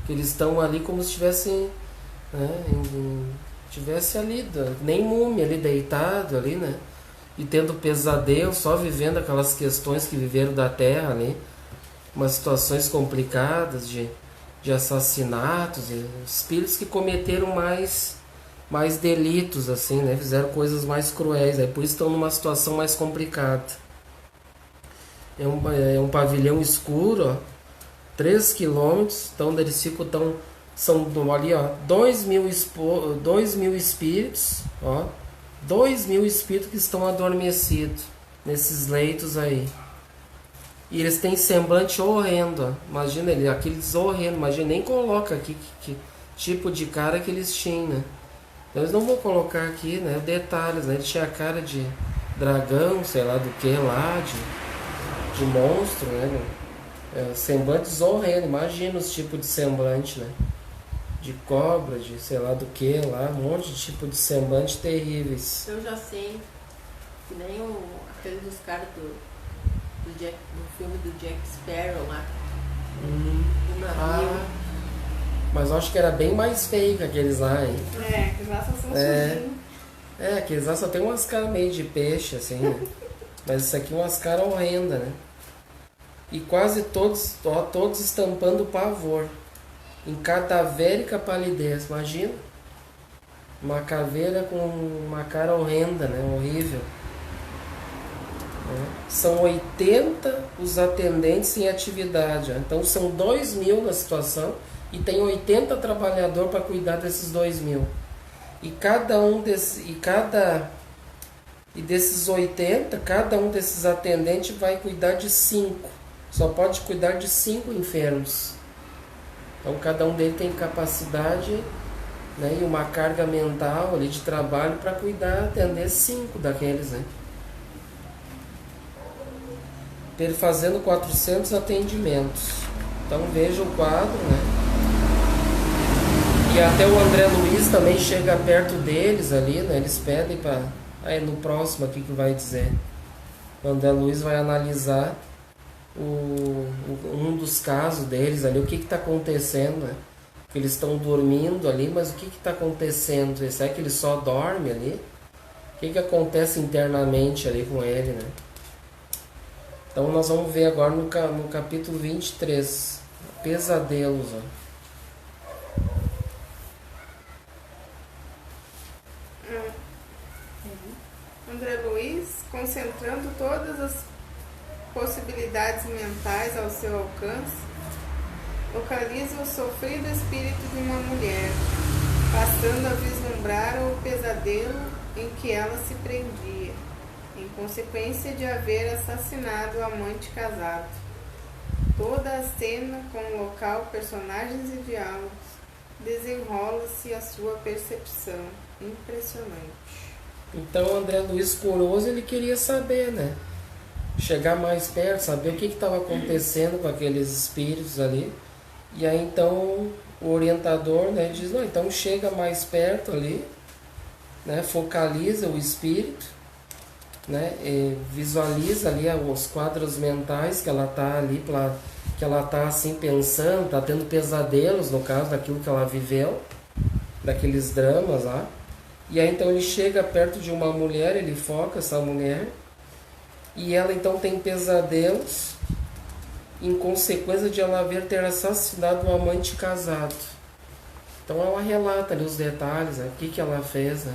Que eles estão ali como se estivessem, né, tivesse ali, nem múmia ali, deitado ali, né? E tendo pesadelo, só vivendo aquelas questões que viveram da terra ali. Umas situações complicadas de assassinatos, e espíritos que cometeram mais delitos, assim, né? Fizeram coisas mais cruéis, aí por isso estão numa situação mais complicada. É um pavilhão escuro, ó, 3 km, então eles ficam são ali, ó, 2.000 espíritos, ó, 2.000 espíritos que estão adormecidos nesses leitos aí. E eles têm semblante horrendo, ó. Imagina ele, aqueles horrendos, imagina, nem coloca aqui que tipo de cara que eles tinham, né? Então, eles não vão colocar aqui, né, detalhes, né? Ele tinha a cara de dragão, sei lá do que lá, de monstro, né? Semblantes horrendos, imagina os tipos de semblante, né? De cobra, de sei lá do que lá, um monte de tipo de semblante terríveis. Eu já sei, que nem aquele dos caras do filme do Jack Sparrow lá, do navio. Mas eu acho que era bem mais feio que aqueles lá, hein? Aqueles lá só são sujinhos. Aqueles lá só tem umas caras meio de peixe, assim, né? Mas isso aqui umas caras horrendas, né? E quase todos estampando pavor. Em cadavérica palidez, imagina? Uma caveira com uma cara horrenda, né? Horrível. São 80 os atendentes em atividade. Então são 2.000 na situação e tem 80 trabalhadores para cuidar desses 2.000. E cada E desses 80, cada um desses atendentes vai cuidar de 5. Só pode cuidar de 5 enfermos. Então cada um deles tem capacidade, né, e uma carga mental ali de trabalho para cuidar, atender 5 daqueles, né? Fazendo 400 atendimentos. Então veja o quadro, né? E até o André Luiz também chega perto deles ali, né? Eles pedem para... Aí no próximo aqui que vai dizer. O André Luiz vai analisar um dos casos deles ali, o que está acontecendo, né? Eles estão dormindo ali, mas o que está acontecendo? Será que ele só dorme ali? O que acontece internamente ali com ele, né? Então nós vamos ver agora no capítulo 23, pesadelos, ó. André Luiz, concentrando todas as possibilidades mentais ao seu alcance, localiza o sofrido espírito de uma mulher, passando a vislumbrar o pesadelo em que ela se prendia, em consequência de haver assassinado o amante casado. Toda a cena, com o local, personagens e diálogos, desenrola-se a sua percepção. Impressionante. Então André Luiz Coroso, ele queria saber, né? Chegar mais perto, saber o que estava acontecendo com aqueles espíritos ali. E aí então o orientador, né, diz, não, então chega mais perto ali, né, focaliza o espírito, né, e visualiza ali os quadros mentais que ela está ali, que ela está assim pensando, está tendo pesadelos, no caso daquilo que ela viveu, daqueles dramas lá. E aí então ele chega perto de uma mulher, ele foca essa mulher, e ela então tem pesadelos em consequência de ela haver ter assassinado um amante casado. Então ela relata ali os detalhes, né, o que ela fez, né?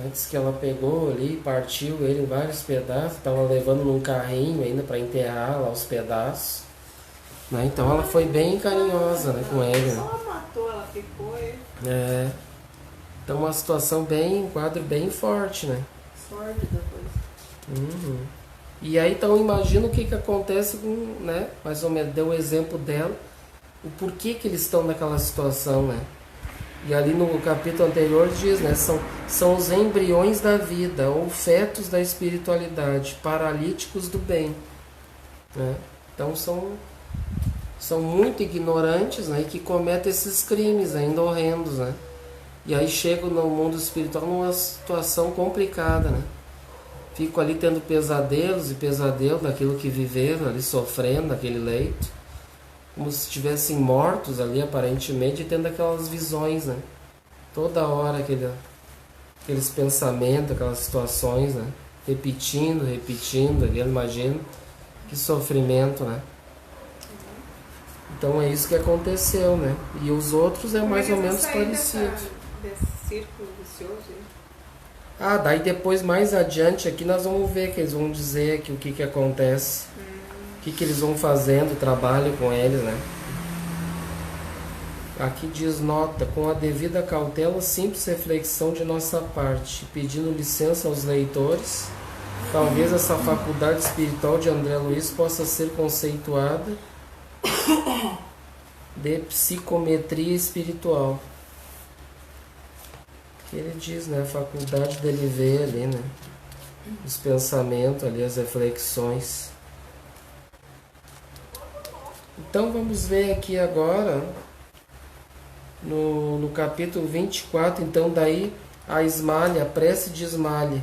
Antes que ela pegou ali, partiu ele em vários pedaços, estava levando num carrinho ainda para enterrar lá os pedaços, né? Então ela foi bem carinhosa, né, com ele, né? Só ela matou, ela ficou, É. Então uma situação bem, um quadro bem forte, né? Sórdida coisa. Uhum. E aí então imagina o que acontece com, né? Mais ou menos, deu o exemplo dela, o porquê que eles estão naquela situação, né? E ali no capítulo anterior diz, né? São os embriões da vida, ou fetos da espiritualidade, paralíticos do bem, né? Então são muito ignorantes, né? E que cometem esses crimes ainda horrendos, né? E aí chegam no mundo espiritual numa situação complicada, né? Fico ali tendo pesadelos e pesadelos daquilo que viveram ali, sofrendo naquele leito, como se estivessem mortos ali aparentemente, e tendo aquelas visões, né? Toda hora aqueles pensamentos, aquelas situações, né? Repetindo, ali, eu imagino que sofrimento, né? Então é isso que aconteceu, né? E os outros é mais ou menos parecido. Desse círculo vicioso aí? Ah, daí depois mais adiante aqui nós vamos ver que eles vão dizer que o que acontece, o que eles vão fazendo, trabalho com eles, né? Aqui diz nota, com a devida cautela, simples reflexão de nossa parte, pedindo licença aos leitores, talvez essa faculdade espiritual de André Luiz possa ser conceituada de psicometria espiritual. Ele diz, né, a faculdade dele ver ali, né, os pensamentos ali, as reflexões. Então vamos ver aqui agora no capítulo 24, então daí a Ismalha, a prece de Ismalha,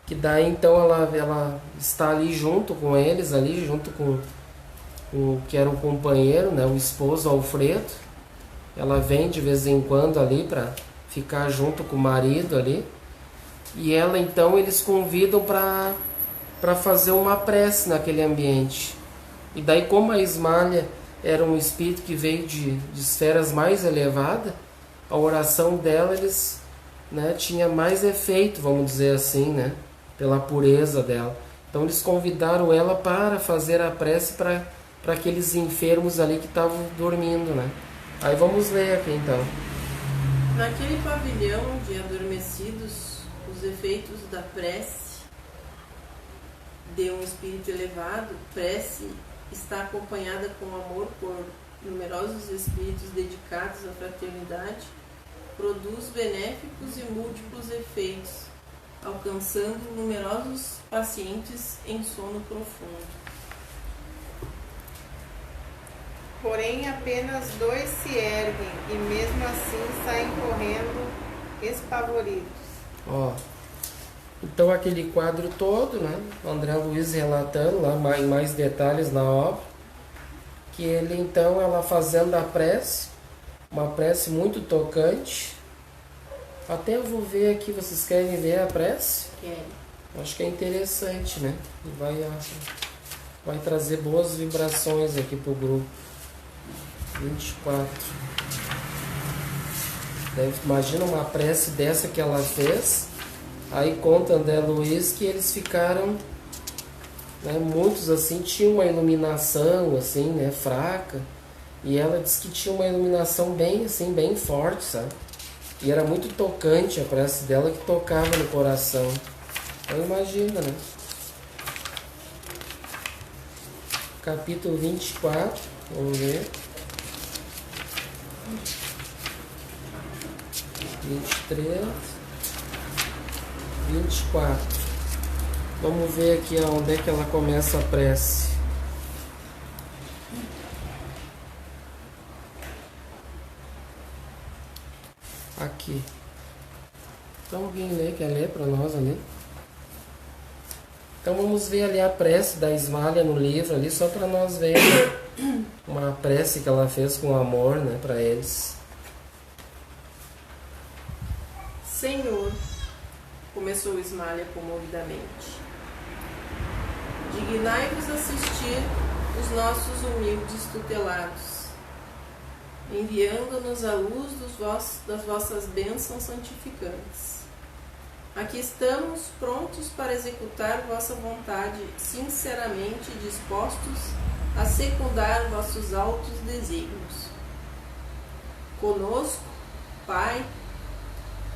que daí então ela está ali junto com eles, ali junto com o que era o companheiro, né, o esposo Alfredo. Ela vem de vez em quando ali para ficar junto com o marido ali, e ela então eles convidam para fazer uma prece naquele ambiente. E daí, como a Ismalha era um espírito que veio de esferas mais elevadas, a oração dela eles, né, tinha mais efeito, vamos dizer assim, né, pela pureza dela. Então eles convidaram ela para fazer a prece para aqueles enfermos ali que estavam dormindo, né. Aí vamos ler aqui então. Naquele pavilhão de adormecidos, os os efeitos da prece de um espírito elevado, prece está acompanhada com amor por numerosos espíritos dedicados à fraternidade, produz benéficos e múltiplos efeitos, alcançando numerosos pacientes em sono profundo. Porém, apenas 2 se erguem e mesmo assim saem correndo espavoridos. Ó, então aquele quadro todo, né? O André Luiz relatando lá em mais detalhes na obra, que ele então, ela fazendo a prece, uma prece muito tocante. Até eu vou ver aqui, vocês querem ver a prece? Quero. Acho que é interessante, né? E vai trazer boas vibrações aqui pro grupo. 24. Imagina uma prece dessa que ela fez. Aí conta André Luiz que eles ficaram, né, muitos assim tinham uma iluminação assim, né, fraca, e ela disse que tinha uma iluminação bem assim, bem forte, sabe? E era muito tocante a prece dela, que tocava no coração. Então imagina, né? Capítulo 24, vamos ver. 23, 24. Vamos ver aqui onde é que ela começa a prece. Aqui. Então alguém quer ler para nós ali? Então vamos ver ali a prece da Ismália no livro ali, só para nós ver uma prece que ela fez com amor, né, para eles. Senhor, começou Ismália comovidamente, dignai-vos assistir os nossos humildes tutelados, enviando-nos a luz das vossas bênçãos santificantes. Aqui estamos prontos para executar vossa vontade, sinceramente dispostos a secundar vossos altos desígnios. Conosco, Pai,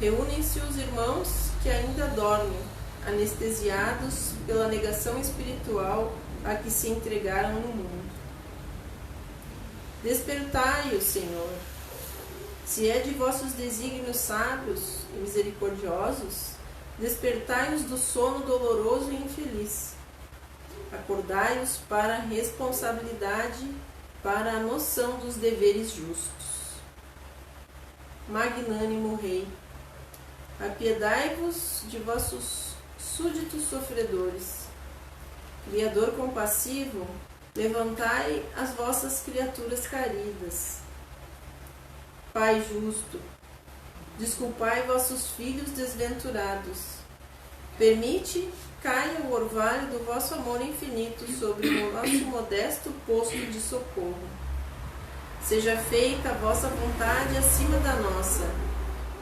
reúnem-se os irmãos que ainda dormem, anestesiados pela negação espiritual a que se entregaram no mundo. Despertai-os, Senhor. Se é de vossos desígnios sábios e misericordiosos, despertai-os do sono doloroso e infeliz. Acordai-os para a responsabilidade, para a noção dos deveres justos. Magnânimo Rei, apiedai-vos de vossos súditos sofredores. Criador compassivo, levantai as vossas criaturas caídas. Pai justo, desculpai vossos filhos desventurados. Permite caia o orvalho do vosso amor infinito sobre o nosso modesto posto de socorro. Seja feita a vossa vontade acima da nossa,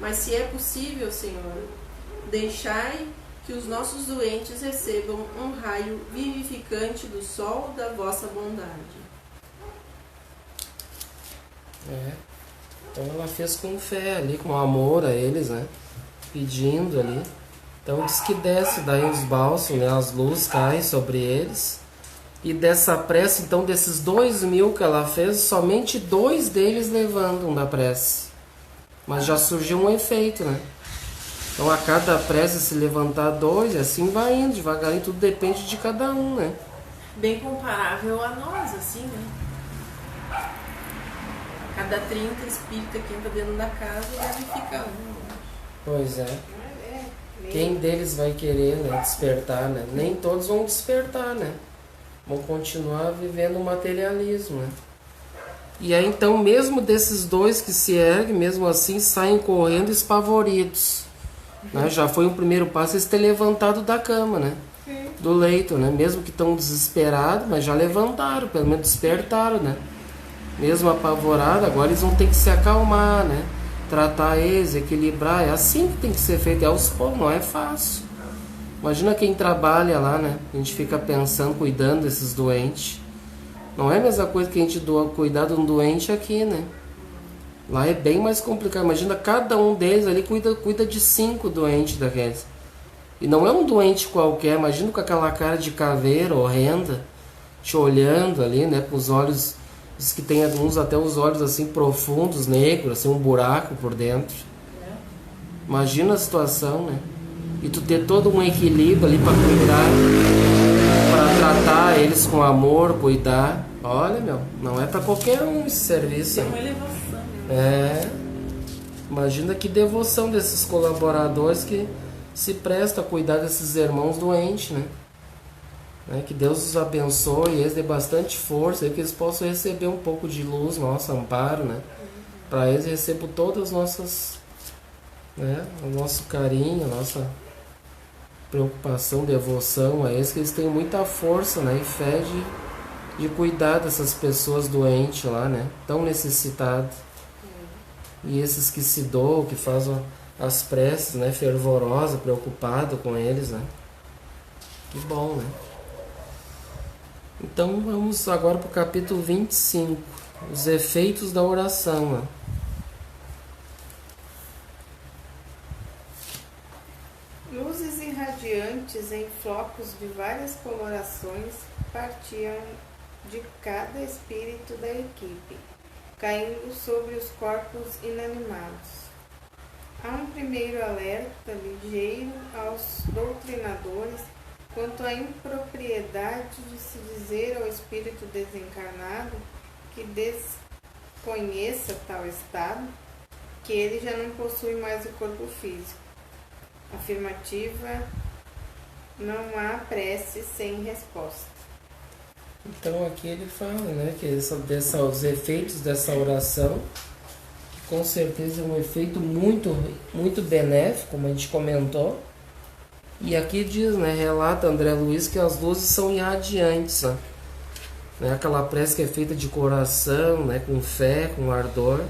mas se é possível, Senhor, deixai que os nossos doentes recebam um raio vivificante do sol da vossa bondade. Então ela fez com fé ali, com amor a eles, né? Pedindo ali. Então diz que desce daí os bálsamos, né? As luzes caem sobre eles. E dessa prece, então, desses 2.000 que ela fez, somente 2 deles levantam da prece. Mas já surgiu um efeito, né? Então a cada prece se levantar 2, e assim vai indo, devagarinho, tudo depende de cada um, né? Bem comparável a nós, assim, né? Cada 30 espírita que entra dentro da casa deve ficar um. Pois é. Quem deles vai querer, né, despertar, né? Nem todos vão despertar, né? Vão continuar vivendo o materialismo, né? E aí então, mesmo desses 2 que se erguem, mesmo assim, saem correndo espavoridos. Né? Já foi um primeiro passo eles terem levantado da cama, né? Do leito, né? Mesmo que estão desesperados, mas já levantaram, pelo menos despertaram, né? Mesmo apavorados, agora eles vão ter que se acalmar, né? Tratar eles, equilibrar, é assim que tem que ser feito, é aos poucos, não é fácil. Imagina quem trabalha lá, né? A gente fica pensando, cuidando desses doentes. Não é a mesma coisa que a gente cuidar de um doente aqui, né? Lá é bem mais complicado. Imagina, cada um deles ali cuida de 5 doentes daqueles. E não é um doente qualquer, imagina com aquela cara de caveira horrenda, te olhando ali, né, com os olhos, diz que tem alguns até os olhos assim profundos, negros, assim um buraco por dentro. Imagina a situação, né? E tu ter todo um equilíbrio ali para cuidar, para tratar eles com amor, cuidar. Olha, meu, não é para qualquer um esse serviço. É uma elevação. É. Imagina que devoção desses colaboradores que se prestam a cuidar desses irmãos doentes, né? Que Deus os abençoe e eles dê bastante força e que eles possam receber um pouco de luz, nosso amparo, né? Para eles recebam todas as nossas, né? O nosso carinho, a nossa preocupação, devoção a eles, que eles tenham muita força, né? E fé de cuidar dessas pessoas doentes lá, né? Tão necessitadas. E esses que se doam, que fazem as preces, né? Fervorosa, preocupado com eles, né? Que bom, né? Então vamos agora para o capítulo 25, os efeitos da oração, né? Luzes irradiantes em flocos de várias colorações partiam de cada espírito da equipe, caindo sobre os corpos inanimados. Há um primeiro alerta ligeiro aos doutrinadores quanto à impropriedade de se dizer ao espírito desencarnado que desconheça tal estado, que ele já não possui mais o corpo físico. Afirmativa: não há prece sem resposta. Então aqui ele fala, né, que os efeitos dessa oração, que com certeza é um efeito muito, muito benéfico, como a gente comentou. E aqui diz, né, relata André Luiz que as luzes são irradiantes, né, aquela prece que é feita de coração, né, com fé, com ardor.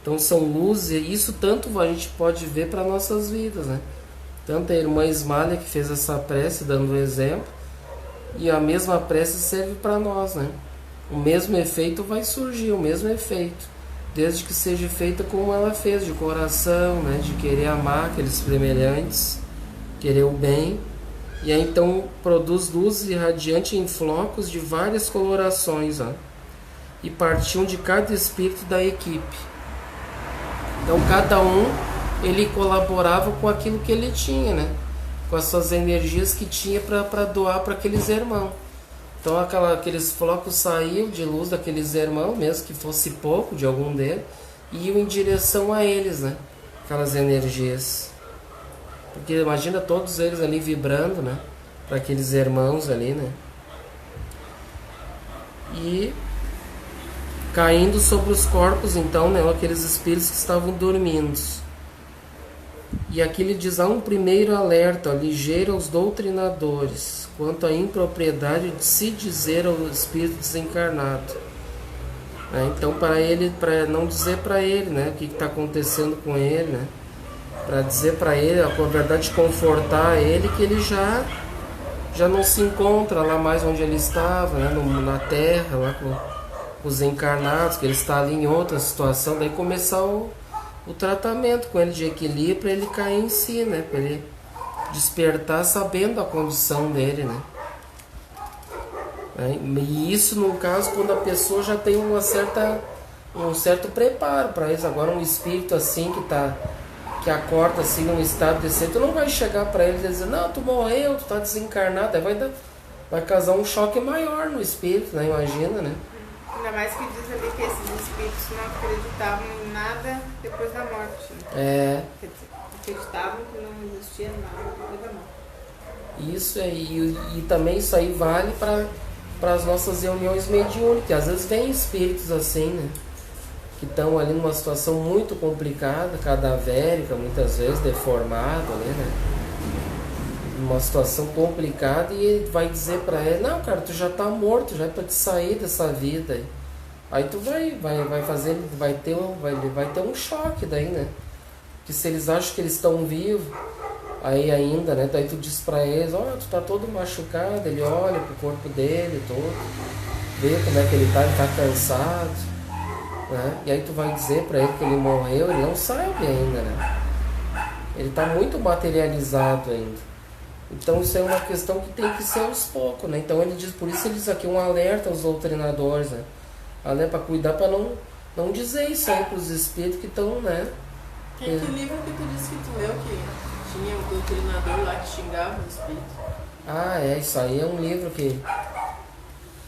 Então são luzes, e isso tanto a gente pode ver para nossas vidas, né? Tanto a irmã Ismália que fez essa prece dando o exemplo, e a mesma prece serve para nós, né? O mesmo efeito vai surgir, o mesmo efeito, desde que seja feita como ela fez, de coração, né? De querer amar aqueles semelhantes, querer o bem. E aí então produz luz irradiante em flocos de várias colorações, ó, e partiam de cada espírito da equipe. Então cada um, ele colaborava com aquilo que ele tinha, né? Com as suas energias que tinha para doar para aqueles irmãos. Então aqueles flocos saíam de luz daqueles irmãos, mesmo que fosse pouco de algum deles, e iam em direção a eles, né? Aquelas energias. Porque imagina todos eles ali vibrando, né? Para aqueles irmãos ali, né? E caindo sobre os corpos, então, né, aqueles espíritos que estavam dormindo. E aqui ele diz: há um primeiro alerta ligeiro aos doutrinadores quanto à impropriedade de se dizer ao espírito desencarnado. Então, para não dizer para ele, né, o que está acontecendo com ele, né, para dizer para ele, com a verdade, confortar ele que ele já não se encontra lá mais onde ele estava, né, na Terra, lá com os encarnados, que ele está ali em outra situação. Daí começar o tratamento com ele de equilíbrio, para ele cair em si, né, para ele despertar sabendo a condição dele, né. E isso no caso quando a pessoa já tem um certo preparo para isso. Agora um espírito assim que acorda assim num estado desse, tu não vai chegar para ele e dizer: não, tu morreu, tu tá desencarnado. Aí vai causar um choque maior no espírito, né? Imagina, né? Ainda mais que diz ali que esses espíritos não acreditavam em nada depois da morte. Quer dizer, acreditavam que não existia nada depois da morte. Isso aí, e também isso aí vale para as nossas reuniões mediúnicas. Às vezes vem espíritos assim, né, que estão ali numa situação muito complicada, cadavérica, muitas vezes deformado ali, né, numa situação complicada, e ele vai dizer para ele: não, cara, tu já tá morto, já é para te sair dessa vida. Aí tu vai fazer, vai ter um choque daí, né, que se eles acham que eles estão vivos aí ainda, né? Daí tu diz pra eles: ó, tu tá todo machucado. Ele olha pro corpo dele todo, vê como é que ele tá cansado, né? E aí tu vai dizer pra ele que ele morreu, ele não sabe ainda, né? Ele tá muito materializado ainda. Então isso é uma questão que tem que ser aos poucos, né? Então ele diz, por isso ele diz aqui um alerta aos doutrinadores, né? Alerta para cuidar, para não dizer isso aí para os espíritos que estão, né? Que livro que tu disse que tu leu que tinha um doutrinador lá que xingava os espíritos? Isso aí é um livro que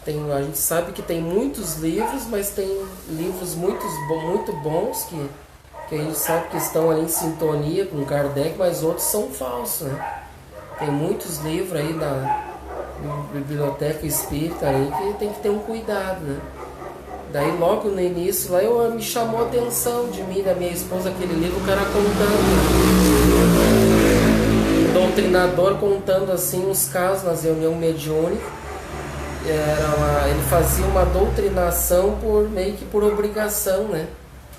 a gente sabe que tem muitos livros, mas tem livros muito bons que a gente sabe que estão ali em sintonia com Kardec, mas outros são falsos, né? Tem muitos livros aí da biblioteca espírita aí que tem que ter um cuidado, né? Daí logo no início lá me chamou a atenção de mim, da minha esposa, aquele livro, o cara contando, o doutrinador contando assim os casos nas reuniões mediúnicas. Ele fazia uma doutrinação meio que por obrigação, né?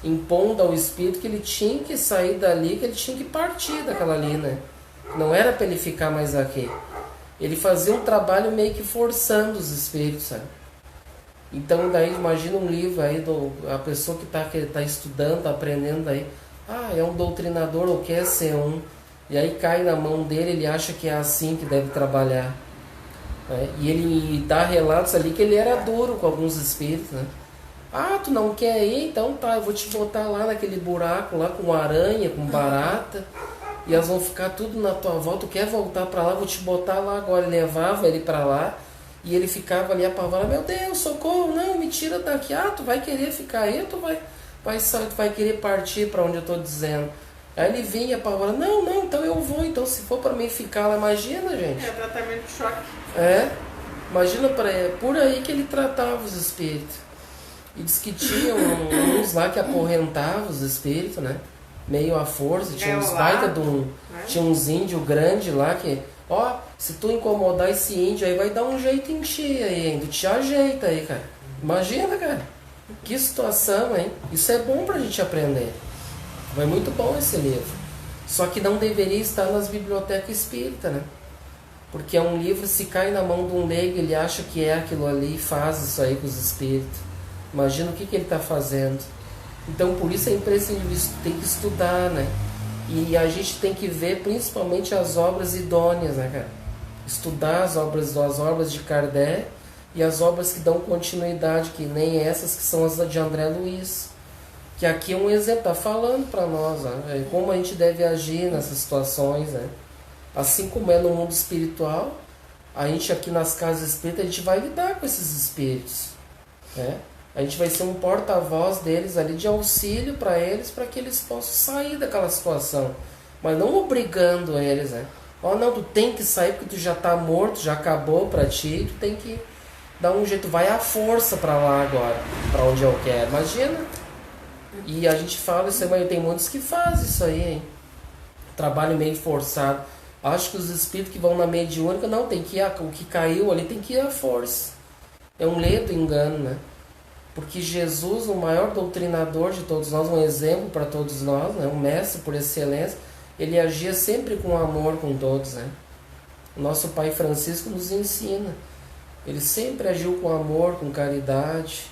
Impondo ao espírito que ele tinha que sair dali, que ele tinha que partir daquela ali, né? Não era para ele ficar mais aqui. Ele fazia um trabalho meio que forçando os espíritos, sabe? Então daí imagina um livro aí, a pessoa que tá estudando, tá aprendendo aí, é um doutrinador ou quer ser um, e aí cai na mão dele, ele acha que é assim que deve trabalhar, né? E ele dá relatos ali que ele era duro com alguns espíritos, né? Tu não quer ir? Então tá, eu vou te botar lá naquele buraco lá com aranha, com barata, e elas vão ficar tudo na tua volta. Tu quer voltar para lá? Vou te botar lá agora. Ele levava ele para lá e ele ficava ali apavorado. Meu Deus, socorro, não, me tira daqui. Tu vai querer ficar aí? Tu vai sair, tu vai querer partir para onde eu estou dizendo. Aí ele vinha apavorado. Não, então eu vou. Então se for para mim ficar lá, imagina, gente. É tratamento de choque. Imagina, por aí que ele tratava os espíritos. E diz que tinha uns lá que acorrentavam os espíritos, né? Meio à força, tinha uns baita tinha uns índios grandes lá que, se tu incomodar esse índio aí, vai dar um jeito em ti aí, ainda te ajeita aí, cara. Imagina, cara, que situação, hein? Isso é bom pra gente aprender. Foi muito bom esse livro. Só que não deveria estar nas bibliotecas espíritas, né? Porque é um livro, se cai na mão de um leigo, ele acha que é aquilo ali e faz isso aí com os espíritos. Imagina o que ele está fazendo. Então por isso é imprescindível, tem que estudar, né? E a gente tem que ver principalmente as obras idôneas, né, cara? Estudar as obras de Kardec e as obras que dão continuidade, que nem essas que são as de André Luiz. Que aqui é um exemplo, está falando para nós, né? Como a gente deve agir nessas situações, né? Assim como é no mundo espiritual, a gente aqui nas casas espíritas, a gente vai lidar com esses espíritos, né? A gente vai ser um porta-voz deles ali, de auxílio para eles, para que eles possam sair daquela situação. Mas não obrigando eles, né? Não, tu tem que sair porque tu já está morto, já acabou para ti, tu tem que dar um jeito, vai à força para lá agora, para onde eu quero. Imagina? E a gente fala isso aí, mas tem muitos que fazem isso aí, hein? Trabalho meio forçado. Acho que os espíritos que vão na mediúnica, não, tem que ir, o que caiu ali tem que ir à força. É um ledo engano, né? Porque Jesus, o maior doutrinador de todos nós, um exemplo para todos nós, né? Um mestre por excelência, ele agia sempre com amor com todos, né? O nosso Pai Francisco nos ensina. Ele sempre agiu com amor, com caridade,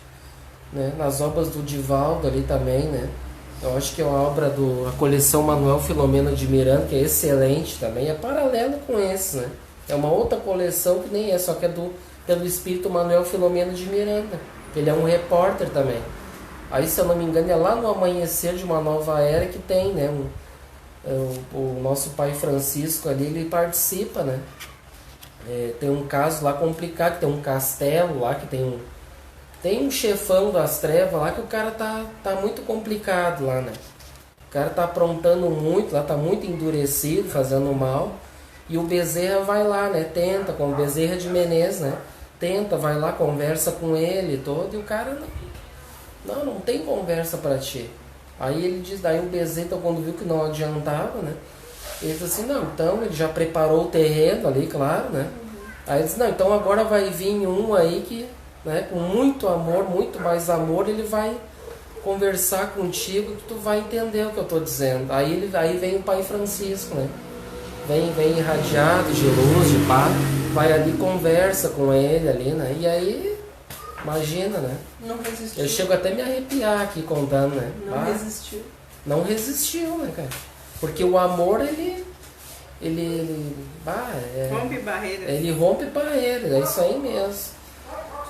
né? Nas obras do Divaldo ali também, né? Eu acho que é uma obra a coleção Manuel Filomeno de Miranda, que é excelente também, é paralelo com esse, né? É uma outra coleção que nem é, só que é pelo espírito Manuel Filomeno de Miranda. Ele é um repórter também. Aí, se eu não me engano, é lá no Amanhecer de uma Nova Era que tem, né? O nosso Pai Francisco ali, ele participa, né? Tem um caso lá complicado, tem um castelo lá que tem um chefão das trevas lá que o cara tá muito complicado lá, né? O cara tá aprontando muito lá, tá muito endurecido, fazendo mal. E o Bezerra vai lá, né? Tenta, com o Bezerra de Menezes, né? Vai lá, conversa com ele todo, e o cara não tem conversa para ti. Aí ele diz, daí o Bezerra, quando viu que não adiantava, né? Ele diz assim, não, então ele já preparou o terreno ali, claro, né? Aí ele diz, não, então agora vai vir um aí que, né, com muito amor, muito mais amor, ele vai conversar contigo que tu vai entender o que eu estou dizendo. Aí vem o Pai Francisco, né? Vem irradiado de luz, de paz, vai ali, conversa com ele ali, né? E aí, imagina, né? Não resistiu. Eu chego até a me arrepiar aqui contando, né? Não resistiu. Não resistiu, né, cara? Porque o amor, ele Rompe barreiras. Ele rompe barreiras, é isso aí mesmo.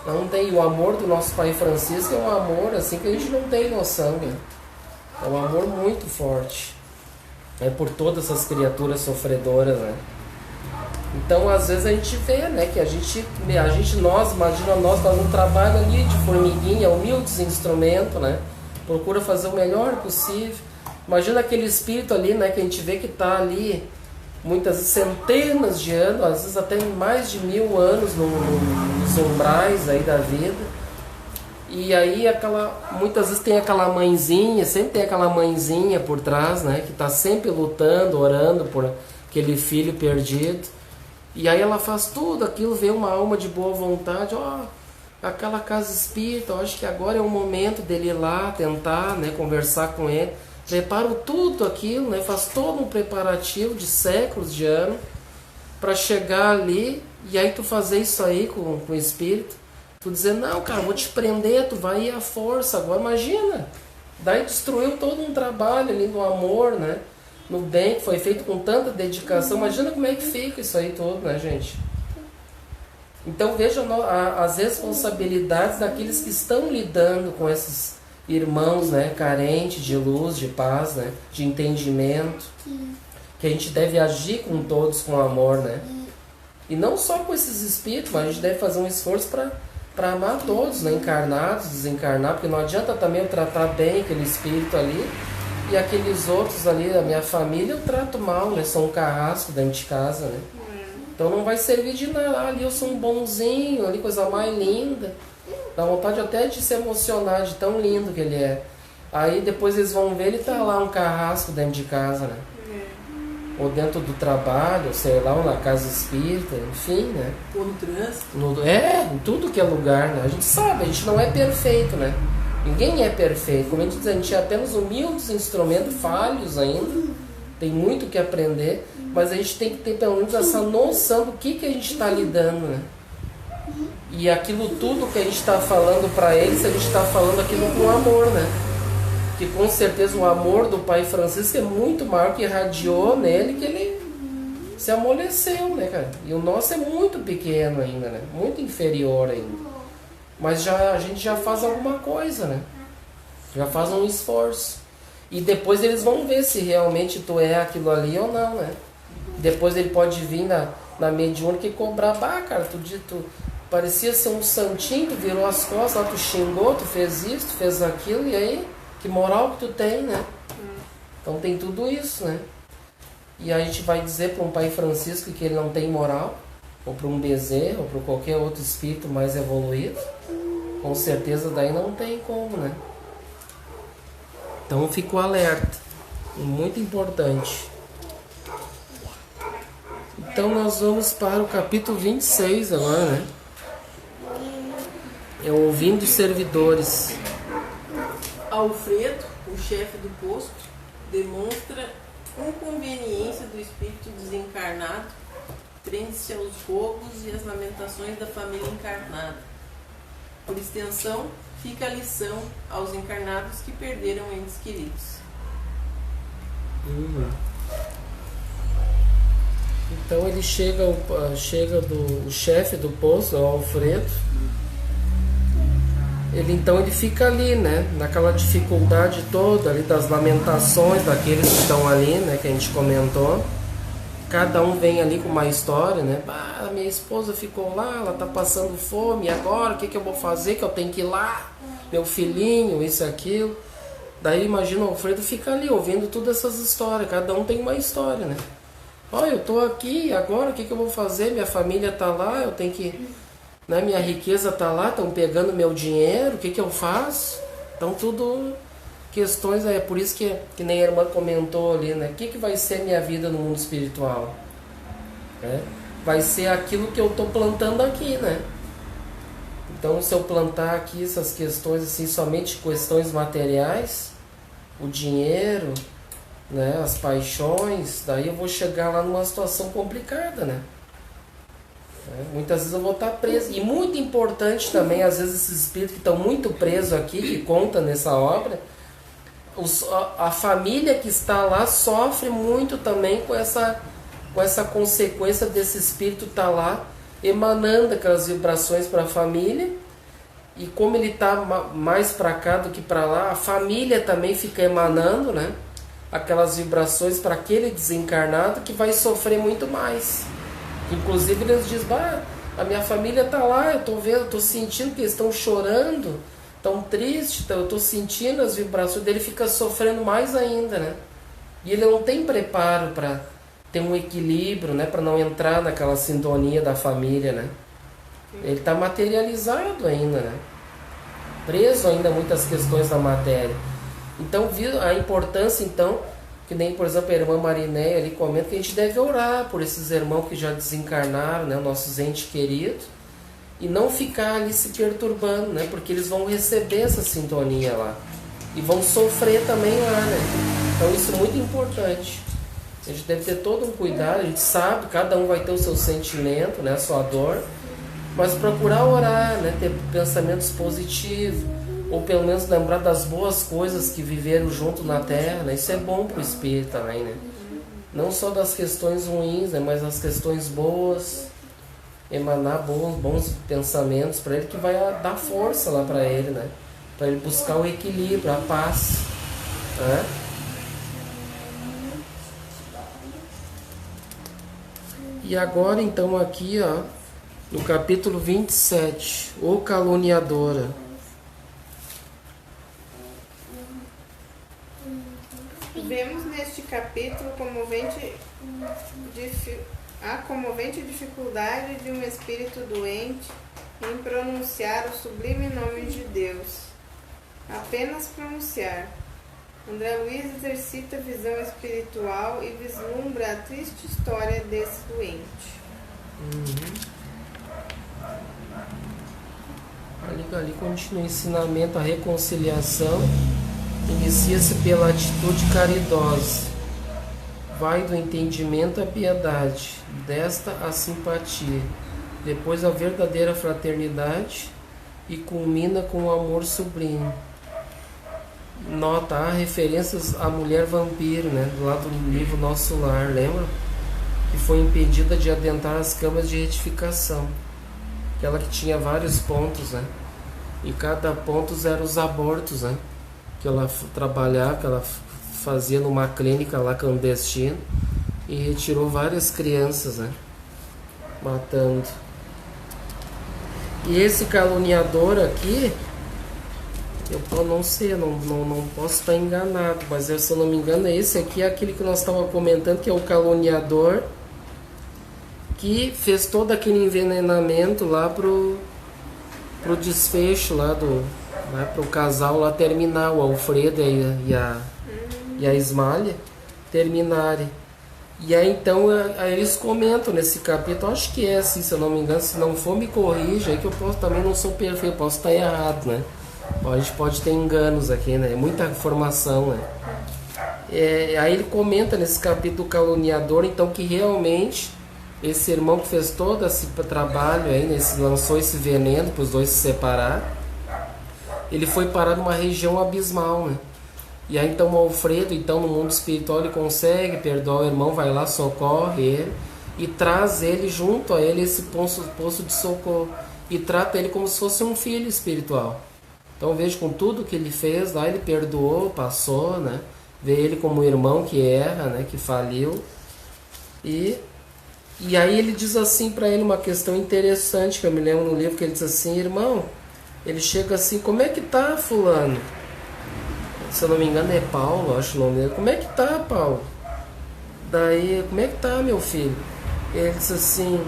Não tem o amor do nosso Pai Francisco, é um amor assim que a gente não tem noção, né? É um amor muito forte. É por todas essas criaturas sofredoras, né? Então, às vezes a gente vê, né, que imagina nós fazendo um trabalho ali de formiguinha, humildes instrumento, né? Procura fazer o melhor possível. Imagina aquele espírito ali, né, que a gente vê que está ali muitas centenas de anos, às vezes até mais de 1000 anos nos umbrais aí da vida. E aí muitas vezes tem aquela mãezinha, sempre tem aquela mãezinha por trás, né, que está sempre lutando, orando por aquele filho perdido. E aí ela faz tudo aquilo, vê uma alma de boa vontade, aquela casa espírita, eu acho que agora é o momento dele ir lá tentar, né, conversar com ele. Preparo tudo aquilo, né, faz todo um preparativo de séculos de anos para chegar ali, e aí tu fazer isso aí com o espírito, tu dizer, não, cara, vou te prender, tu vai ir à força agora, imagina. Daí destruiu todo um trabalho ali do amor, né, no bem, que foi feito com tanta dedicação. Imagina como é que fica isso aí todo, né, gente? Então veja as responsabilidades daqueles que estão lidando com esses irmãos, né, carentes de luz, de paz, né, de entendimento, que a gente deve agir com todos com amor, né? E não só com esses espíritos, mas a gente deve fazer um esforço para amar todos, né, encarnados, desencarnados, porque não adianta também eu tratar bem aquele espírito ali e aqueles outros ali da minha família eu trato mal, né? Sou um carrasco dentro de casa, né? Então não vai servir de nada. Ali eu sou um bonzinho, ali coisa mais linda. Dá vontade até de se emocionar de tão lindo que ele é. Aí depois eles vão ver, ele tá lá um carrasco dentro de casa, né? Ou dentro do trabalho, sei lá, ou na casa espírita, enfim, né? Ou no trânsito. Em tudo que é lugar, né? A gente sabe, a gente não é perfeito, né? Ninguém é perfeito. Como a gente diz, a gente é apenas humildes instrumentos, falhos ainda. Tem muito que aprender, mas a gente tem que ter pelo menos essa noção do que a gente está lidando, né? E aquilo tudo que a gente está falando para eles, a gente está falando aquilo com amor, né? Que com certeza o amor do Pai Francisco é muito maior, que irradiou nele, que ele se amoleceu, né, cara? E o nosso é muito pequeno ainda, né? Muito inferior ainda. Mas a gente já faz alguma coisa, né? Já faz um esforço. E depois eles vão ver se realmente tu é aquilo ali ou não, né? Depois ele pode vir na mediúnica e cobrar. Cara, tu parecia ser um santinho, tu virou as costas, tu xingou, tu fez isso, tu fez aquilo, e aí, que moral que tu tem, né? Então tem tudo isso, né? E aí a gente vai dizer para um Pai Francisco que ele não tem moral, ou para um Bezerra, ou para qualquer outro espírito mais evoluído. Com certeza daí não tem como, né? Então fico alerta. Muito importante. Então nós vamos para o capítulo 26 agora, né? É ouvindo os servidores. Alfredo, o chefe do posto, demonstra inconveniência do espírito desencarnado, prende-se aos rogos e às lamentações da família encarnada. Por extensão, fica a lição aos encarnados que perderam entes queridos. Então ele chega o chefe do posto, o Alfredo. Ele fica ali, né? Naquela dificuldade toda ali das lamentações daqueles que estão ali, né? Que a gente comentou. Cada um vem ali com uma história, né? Minha esposa ficou lá, ela tá passando fome, e agora o que eu vou fazer? Que eu tenho que ir lá, meu filhinho, isso e aquilo. Daí imagina o Alfredo fica ali ouvindo todas essas histórias, cada um tem uma história, né? Eu tô aqui, agora o que eu vou fazer? Minha família tá lá, eu tenho que... Né? Minha riqueza tá lá, estão pegando meu dinheiro, o que eu faço? Então tudo... questões, é por isso que nem a irmã comentou ali, né? O que vai ser minha vida no mundo espiritual? Vai ser aquilo que eu estou plantando aqui, né? Então, se eu plantar aqui essas questões, assim, somente questões materiais, o dinheiro, né? As paixões, daí eu vou chegar lá numa situação complicada, né? Muitas vezes eu vou estar preso. E muito importante também, às vezes, esses espíritos que estão muito presos aqui, que conta nessa obra, a família que está lá sofre muito também com com essa consequência desse espírito estar lá emanando aquelas vibrações para a família, e como ele está mais para cá do que para lá, a família também fica emanando, né, aquelas vibrações para aquele desencarnado que vai sofrer muito mais. Inclusive eles dizem, a minha família está lá, eu estou vendo, estou sentindo que eles estão chorando, estão tristes, eu estou sentindo as vibrações dele, fica sofrendo mais ainda, né? E ele não tem preparo para ter um equilíbrio, né, para não entrar naquela sintonia da família, né? Ele está materializado ainda, né? Preso ainda a muitas questões da matéria. Então, viu a importância, então, que nem, por exemplo, a irmã Marinéia ali comenta que a gente deve orar por esses irmãos que já desencarnaram, né, nossos entes queridos, e não ficar ali se perturbando, né, porque eles vão receber essa sintonia lá e vão sofrer também lá, né? Então isso é muito importante. A gente deve ter todo um cuidado, a gente sabe, cada um vai ter o seu sentimento, né, a sua dor, mas procurar orar, né, ter pensamentos positivos, ou pelo menos lembrar das boas coisas que viveram junto na Terra, né? Isso é bom para o espírito também, né? Não só das questões ruins, né, mas das questões boas, emanar bons pensamentos para ele, que vai dar força lá para ele, né? Para ele buscar o equilíbrio, a paz, né? E agora então aqui, ó, no capítulo 27, o caluniadora. Vemos neste capítulo a comovente dificuldade de um espírito doente em pronunciar o sublime nome de Deus. Apenas pronunciar. André Luiz exercita a visão espiritual e vislumbra a triste história desse doente. Ali continua o ensinamento, a reconciliação. Inicia-se pela atitude caridosa, vai do entendimento à piedade, desta à simpatia, depois à verdadeira fraternidade e culmina com o amor sublime. Nota, há referências à mulher vampiro, né, do lado do livro Nosso Lar, lembra? Que foi impedida de adentrar as camas de retificação, aquela que tinha vários pontos, né, e cada ponto eram os abortos, né, que ela trabalhava, que ela fazia numa clínica lá clandestina e retirou várias crianças, né, matando. E esse caluniador aqui, eu não sei, não posso estar enganado, mas se eu não me engano, esse aqui é aquele que nós estávamos comentando, que é o caluniador que fez todo aquele envenenamento lá pro desfecho lá pro casal lá terminar, o Alfredo e a Ismália terminarem. E aí então aí eles comentam nesse capítulo, acho que é assim, se eu não me engano, se não for me corrija, aí que eu também não sou perfeito, posso estar errado, né? A gente pode ter enganos aqui, né? Muita informação, né? Aí ele comenta nesse capítulo do caluniador, então, que realmente esse irmão que fez todo esse trabalho aí, né, lançou esse veneno para os dois se separar, ele foi parar numa região abismal, né? E aí então o Alfredo, então, no mundo espiritual, ele consegue perdoar o irmão, vai lá, socorre ele e traz ele junto a ele esse poço de socorro e trata ele como se fosse um filho espiritual. Então veja, com tudo que ele fez lá, ele perdoou, passou, né? Vê ele como um irmão que erra, né? Que faliu. E aí ele diz assim para ele uma questão interessante, que eu me lembro no livro, que ele diz assim: irmão, ele chega assim, como é que tá fulano? Se eu não me engano é Paulo, acho o nome dele. Como é que tá, Paulo? Daí, como é que tá, meu filho? Ele diz assim,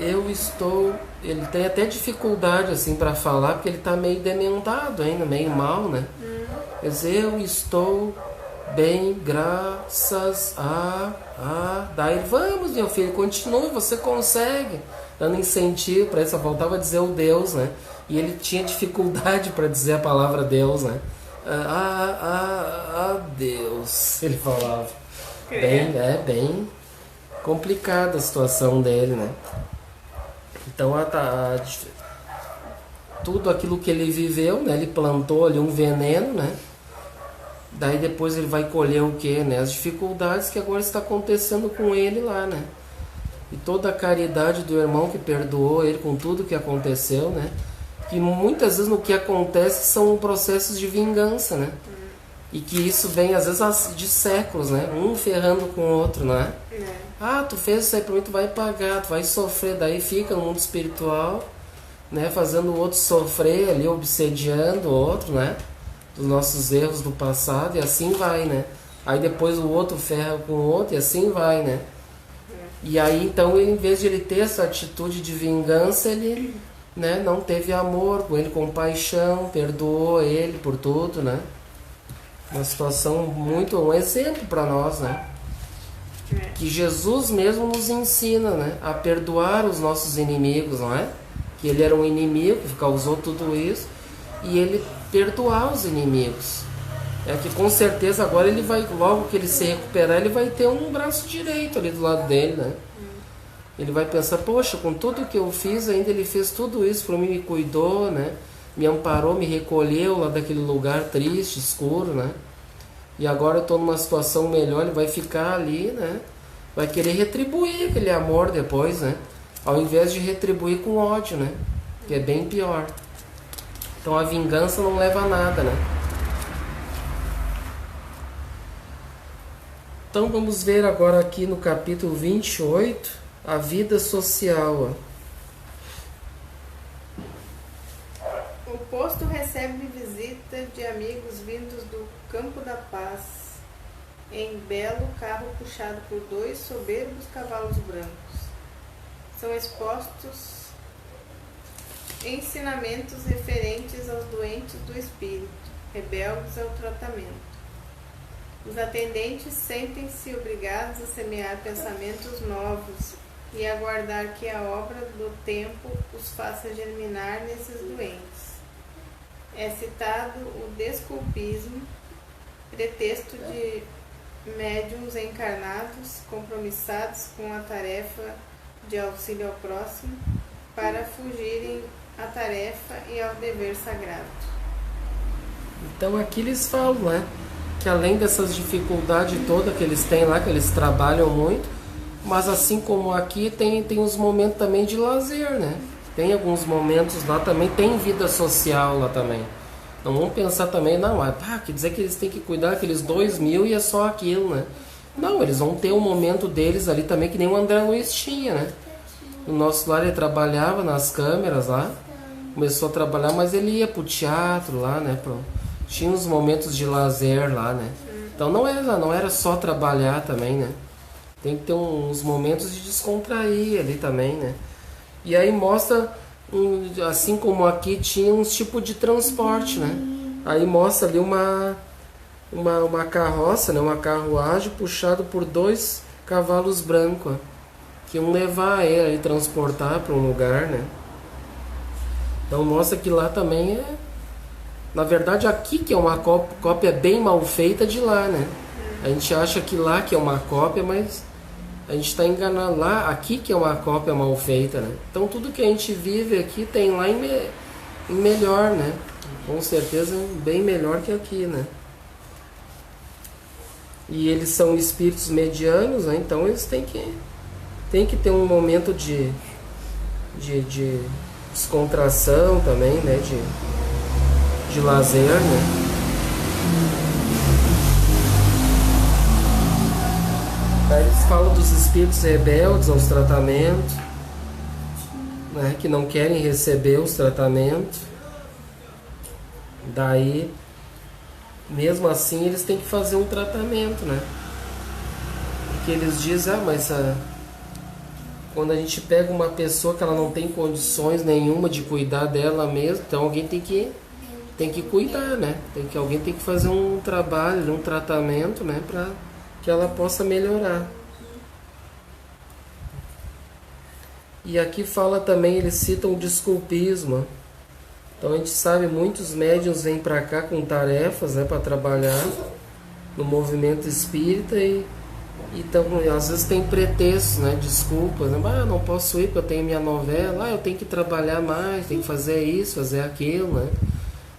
eu estou... Ele tem até dificuldade assim para falar, porque ele está meio dementado ainda, meio mal, né? Quer dizer, eu estou bem, graças a... Daí, vamos, meu filho, continue, você consegue. Dando incentivo para ele, só faltava dizer o Deus, né? E ele tinha dificuldade para dizer a palavra Deus, né? Deus, ele falava. Bem complicada a situação dele, né? Então tudo aquilo que ele viveu, né? Ele plantou ali um veneno, né? Daí depois ele vai colher o quê, né? As dificuldades que agora está acontecendo com ele lá, né? E toda a caridade do irmão que perdoou ele com tudo que aconteceu, né? Que muitas vezes no que acontece são processos de vingança, né? E que isso vem às vezes de séculos, né? Um ferrando com o outro, né? Ah, tu fez isso aí pra mim, tu vai pagar, tu vai sofrer. Daí fica no mundo espiritual, né? Fazendo o outro sofrer ali, obsediando o outro, né? Dos nossos erros do passado, e assim vai, né? Aí depois o outro ferra com o outro e assim vai, né? E aí então, em vez de ele ter essa atitude de vingança, ele, né, não teve amor com ele, compaixão, perdoou ele por tudo, né? Uma situação muito, um exemplo para nós, né? Que Jesus mesmo nos ensina, né? A perdoar os nossos inimigos, não é? Que ele era um inimigo, que causou tudo isso, e ele perdoar os inimigos. É que com certeza agora ele vai, logo que ele se recuperar, ele vai ter um braço direito ali do lado dele, né? Ele vai pensar, poxa, com tudo que eu fiz, ainda ele fez tudo isso por mim, me cuidou, né? Me amparou, me recolheu lá daquele lugar triste, escuro, né? E agora eu estou numa situação melhor, ele vai ficar ali, né? Vai querer retribuir aquele amor depois, né? Ao invés de retribuir com ódio, né? Que é bem pior. Então a vingança não leva a nada, né? Então vamos ver agora aqui no capítulo 28, a vida social. O posto recebe visita de amigos vindos do Campo da Paz, em belo carro puxado por 2 soberbos cavalos brancos. São expostos ensinamentos referentes aos doentes do espírito, rebeldes ao tratamento. Os atendentes sentem-se obrigados a semear pensamentos novos e aguardar que a obra do tempo os faça germinar nesses doentes. É citado o desculpismo, pretexto de médiuns encarnados compromissados com a tarefa de auxílio ao próximo para fugirem à tarefa e ao dever sagrado. Então aqui eles falam, né? Que além dessas dificuldades todas que eles têm lá, que eles trabalham muito, mas assim como aqui tem os momentos também de lazer, né? Tem alguns momentos lá também, tem vida social lá também. Não vamos pensar também, não, quer dizer que eles têm que cuidar daqueles 2.000 e é só aquilo, né? Não, eles vão ter um momento deles ali também, que nem o André Luiz tinha, né? No nosso lar ele trabalhava nas câmeras lá, começou a trabalhar, mas ele ia pro teatro lá, né? Tinha uns momentos de lazer lá, né? Então não era só trabalhar também, né? Tem que ter uns momentos de descontrair ali também, né? E aí mostra, assim como aqui tinha uns tipos de transporte, né? Aí mostra ali uma carroça, né? Uma carruagem puxada por 2 cavalos brancos, ó, que iam levar ele e transportar para um lugar, né? Então mostra que lá também é... Na verdade aqui que é uma cópia bem mal feita de lá, né? A gente acha que lá que é uma cópia, mas a gente está enganado. Lá, aqui que é uma cópia mal feita, né? Então tudo que a gente vive aqui tem lá em melhor, né? Com certeza bem melhor que aqui, né? E eles são espíritos medianos, né? Então eles têm que ter um momento de descontração também, né? De lazer, né? Aí eles falam dos espíritos rebeldes aos tratamentos, né? Que não querem receber os tratamentos. Daí, mesmo assim, eles têm que fazer um tratamento, né? Porque eles dizem, mas quando a gente pega uma pessoa que ela não tem condições nenhuma de cuidar dela mesma, então alguém tem que cuidar, né? Alguém tem que fazer um trabalho, um tratamento, né? Para que ela possa melhorar. E aqui fala também, eles citam o desculpismo. Então a gente sabe, muitos médiuns vêm para cá com tarefas, né, para trabalhar no movimento espírita e então às vezes tem pretextos, né, desculpas, né? Não posso ir porque eu tenho minha novela, eu tenho que trabalhar mais, tenho que fazer isso, fazer aquilo, né?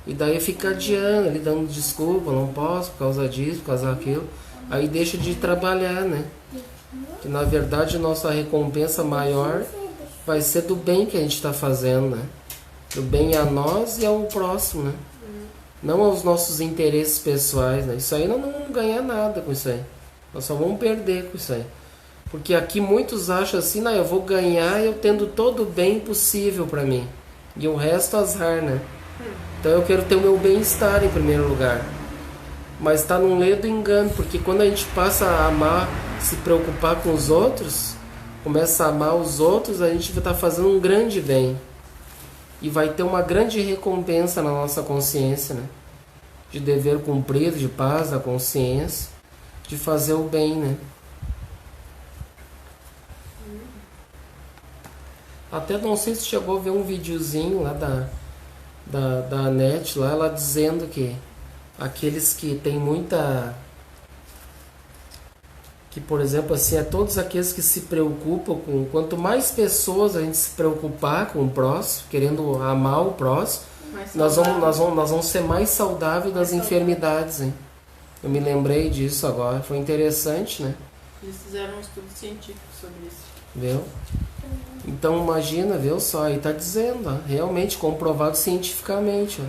E daí fica adiando, ele dando desculpa, não posso por causa disso, por causa daquilo. Aí deixa de trabalhar, né? Que na verdade nossa recompensa maior vai ser do bem que a gente está fazendo, né? Do bem a nós e ao próximo, né? Não aos nossos interesses pessoais, né? Isso aí nós não vamos ganhar nada com isso aí. Nós só vamos perder com isso aí. Porque aqui muitos acham assim, não, eu vou ganhar eu tendo todo o bem possível para mim. E o resto azar, né? Então eu quero ter o meu bem-estar em primeiro lugar. Mas está num ledo engano, porque quando a gente passa a amar, se preocupar com os outros, começa a amar os outros, a gente vai estar fazendo um grande bem. E vai ter uma grande recompensa na nossa consciência, né? De dever cumprido, de paz, da consciência, de fazer o bem, né? Até não sei se chegou a ver um videozinho lá da Anete, lá, ela dizendo que aqueles que tem muita... Que, por exemplo, assim, é todos aqueles que se preocupam com... Quanto mais pessoas a gente se preocupar com o próximo, querendo amar o próximo, nós vamos ser mais saudáveis das enfermidades, hein? Eu me lembrei disso agora, foi interessante, né? Eles fizeram um estudo científico sobre isso. Viu? Então imagina, viu só, aí tá dizendo, ó, realmente comprovado cientificamente, ó,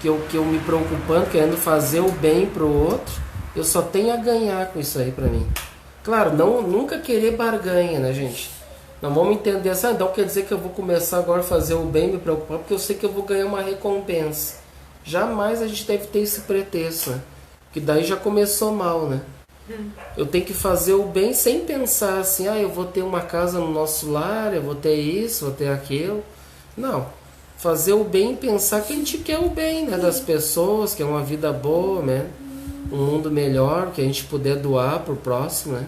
que eu me preocupando, querendo fazer o bem pro outro, eu só tenho a ganhar com isso aí pra mim. Claro, nunca querer barganha, né, gente? Não vamos entender assim, então quer dizer que eu vou começar agora a fazer o bem, me preocupar, porque eu sei que eu vou ganhar uma recompensa. Jamais a gente deve ter esse pretexto, né? Que daí já começou mal, né? Eu tenho que fazer o bem sem pensar assim, eu vou ter uma casa no nosso lar, eu vou ter isso, vou ter aquilo. Não. Fazer o bem e pensar que a gente quer o bem, né, das pessoas, que é uma vida boa, né? Um mundo melhor, que a gente puder doar pro próximo, né?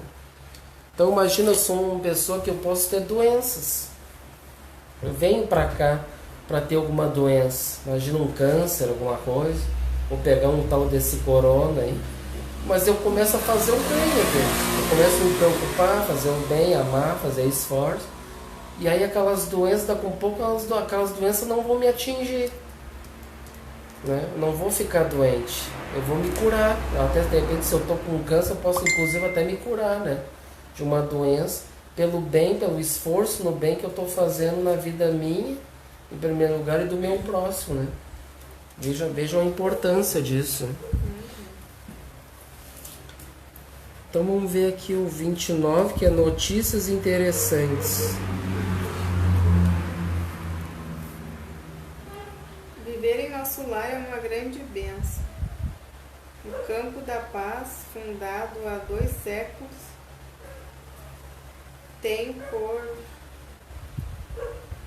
Então imagina, eu sou uma pessoa que eu posso ter doenças. Eu venho pra cá pra ter alguma doença. Imagina um câncer, alguma coisa. Ou pegar um tal desse corona aí. Mas eu começo a fazer o bem, né? Eu começo a me preocupar, fazer o bem, amar, fazer esforço. E aí aquelas doenças, daqui a um pouco, aquelas doenças não vão me atingir. Né? Eu não vou ficar doente. Eu vou me curar. Até de repente, se eu estou com câncer, eu posso inclusive até me curar, né? De uma doença. Pelo bem, pelo esforço no bem que eu estou fazendo na vida minha, em primeiro lugar, e do meu próximo, né? Vejam a importância disso, né? Então vamos ver aqui o 29, que é notícias interessantes. Viver em nosso lar é uma grande bênção. O Campo da Paz, fundado há 2 séculos, tem por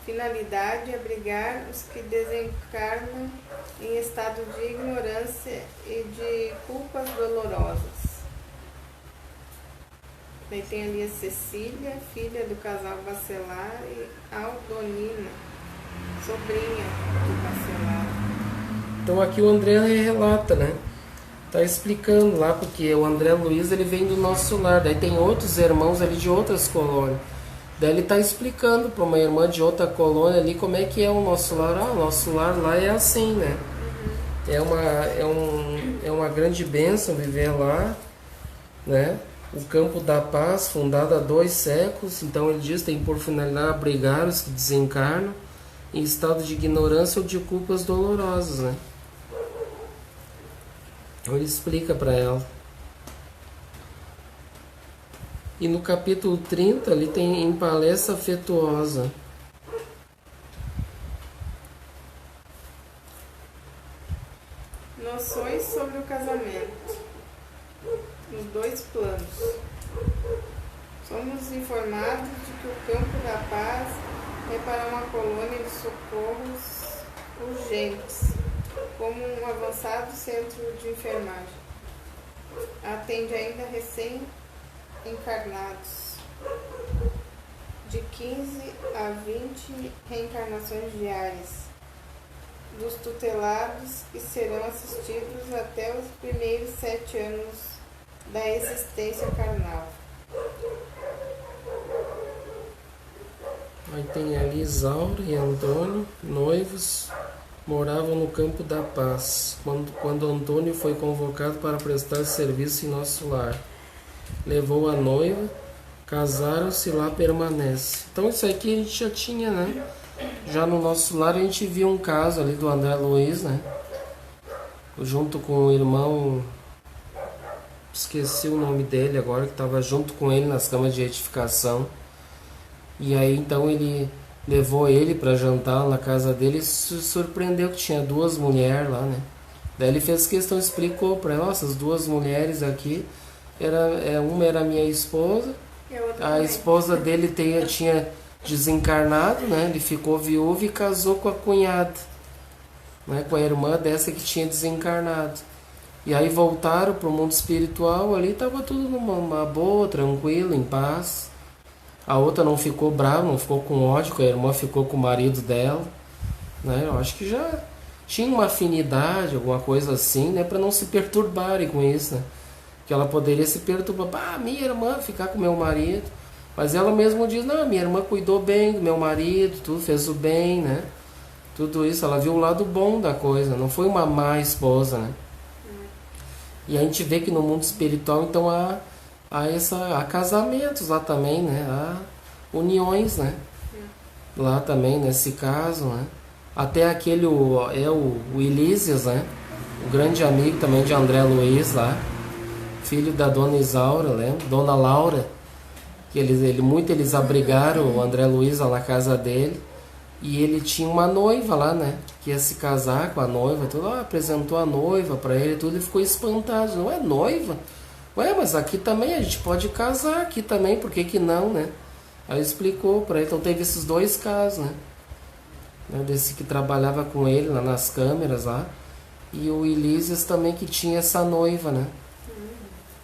finalidade abrigar os que desencarnam em estado de ignorância e de culpas dolorosas. Daí tem ali a Cecília, filha do casal Bacelar, e Aldonina, sobrinha do Bacelar. Então aqui o André relata, né? Tá explicando lá, porque o André Luiz, ele vem do nosso lar. Daí tem outros irmãos ali de outras colônias. Daí ele tá explicando para uma irmã de outra colônia ali como é que é o nosso lar. O nosso lar lá é assim, né? É uma grande bênção viver lá, né? O Campo da Paz, fundado há 2 séculos, então ele diz, tem por finalidade abrigar os que desencarnam em estado de ignorância ou de culpas dolorosas, né? Então ele explica para ela. E no capítulo 30, ali tem em palestra afetuosa. Noções sobre o casamento. Nos 2 planos. Somos informados de que o Campo da Paz é para uma colônia de socorros urgentes, como um avançado centro de enfermagem. Atende ainda recém-encarnados, de 15 a 20 reencarnações diárias, dos tutelados que serão assistidos até os primeiros 7 anos da existência carnal. Aí tem ali Isaura e Antônio, noivos, moravam no Campo da Paz, quando Antônio foi convocado para prestar serviço em nosso lar. Levou a noiva, casaram-se e lá permanece. Então isso aqui a gente já tinha, né? Já no nosso lar a gente viu um caso ali do André Luiz, né? Junto com o irmão, esqueci o nome dele agora, que estava junto com ele nas camas de retificação. E aí então ele levou ele para jantar na casa dele e se surpreendeu que tinha 2 mulheres lá, né? Daí ele fez questão, explicou para ela: nossa, as 2 mulheres aqui, uma era minha esposa, a esposa dele tinha desencarnado, né? Ele ficou viúvo e casou com a cunhada, né? Com a irmã dessa que tinha desencarnado. E aí voltaram para o mundo espiritual, ali estava tudo numa boa, tranquilo, em paz. A outra não ficou brava, não ficou com ódio, a irmã ficou com o marido dela, né? Eu acho que já tinha uma afinidade, alguma coisa assim, né? Para não se perturbarem com isso, né? Que ela poderia se perturbar: minha irmã ficar com meu marido. Mas ela mesma diz: não, minha irmã cuidou bem do meu marido, tudo, fez o bem, né? Tudo isso, ela viu o lado bom da coisa, não foi uma má esposa, né? E a gente vê que no mundo espiritual, então, há casamentos lá também, né? Há uniões, né? Lá também, nesse caso, né? Até aquele, o Elísias, né? O grande amigo também de André Luiz lá, filho da Dona Isaura, lembra? Dona Laura, que eles abrigaram o André Luiz lá na casa dele, e ele tinha uma noiva lá, né? Que ia se casar com a noiva, tudo, apresentou a noiva para ele, tudo, e ficou espantado: não é noiva? Ué, mas aqui também a gente pode casar, aqui também, por que não, né? Aí explicou para ele. Então teve esses 2 casos, né? Desse que trabalhava com ele lá nas câmeras lá, e o Elísias também, que tinha essa noiva, né?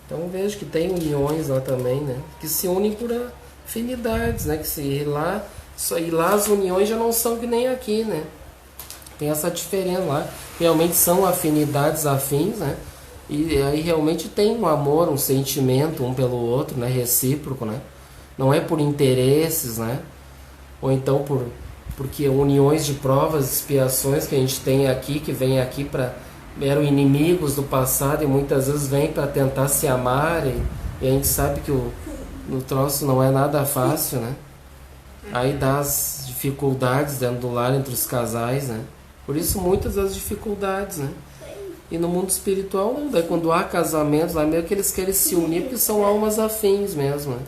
Então vejo que tem uniões lá também, né? Que se unem por afinidades, né? Que se lá as uniões já não são que nem aqui, né? Tem essa diferença lá. Realmente são afinidades afins, né? E aí realmente tem um amor, um sentimento um pelo outro, né? Recíproco, né? Não é por interesses, né? Ou então porque uniões de provas, expiações que a gente tem aqui, que vem aqui eram inimigos do passado e muitas vezes vêm para tentar se amar, e a gente sabe que o troço não é nada fácil, né? Aí dá as dificuldades dentro do lar entre os casais, né? Por isso muitas das dificuldades, né? E no mundo espiritual não, daí quando há casamentos lá, meio que eles querem se unir porque são almas afins mesmo, né?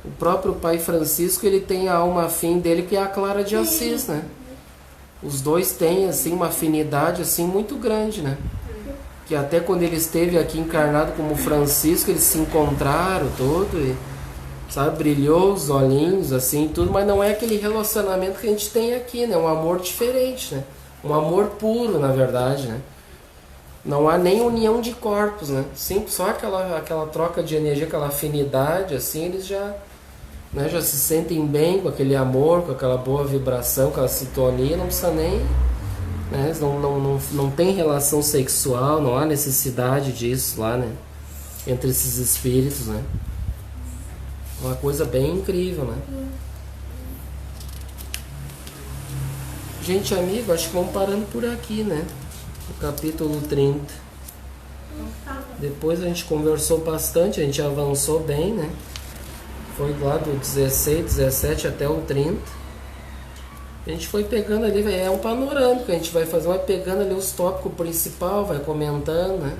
O próprio Pai Francisco, ele tem a alma afim dele, que é a Clara de Assis, né? Os 2 têm assim uma afinidade assim muito grande, né? Que até quando ele esteve aqui encarnado como Francisco, eles se encontraram todo e, sabe, brilhou os olhinhos assim, tudo, mas não é aquele relacionamento que a gente tem aqui, né? Um amor diferente, né? Um amor puro, na verdade, né? Não há nem união de corpos, né? Sim, só aquela troca de energia, aquela afinidade, assim, eles já se sentem bem com aquele amor, com aquela boa vibração, aquela sintonia, não precisa nem, né? Não tem relação sexual, não há necessidade disso lá, né? Entre esses espíritos, né? Uma coisa bem incrível, né? Gente, amigo, acho que vamos parando por aqui, né? No capítulo 30. Depois a gente conversou bastante, a gente avançou bem, né? Foi lá do 16, 17 até o 30. A gente foi pegando ali, é um panorâmico, a gente vai pegando ali os tópicos principais, vai comentando, né?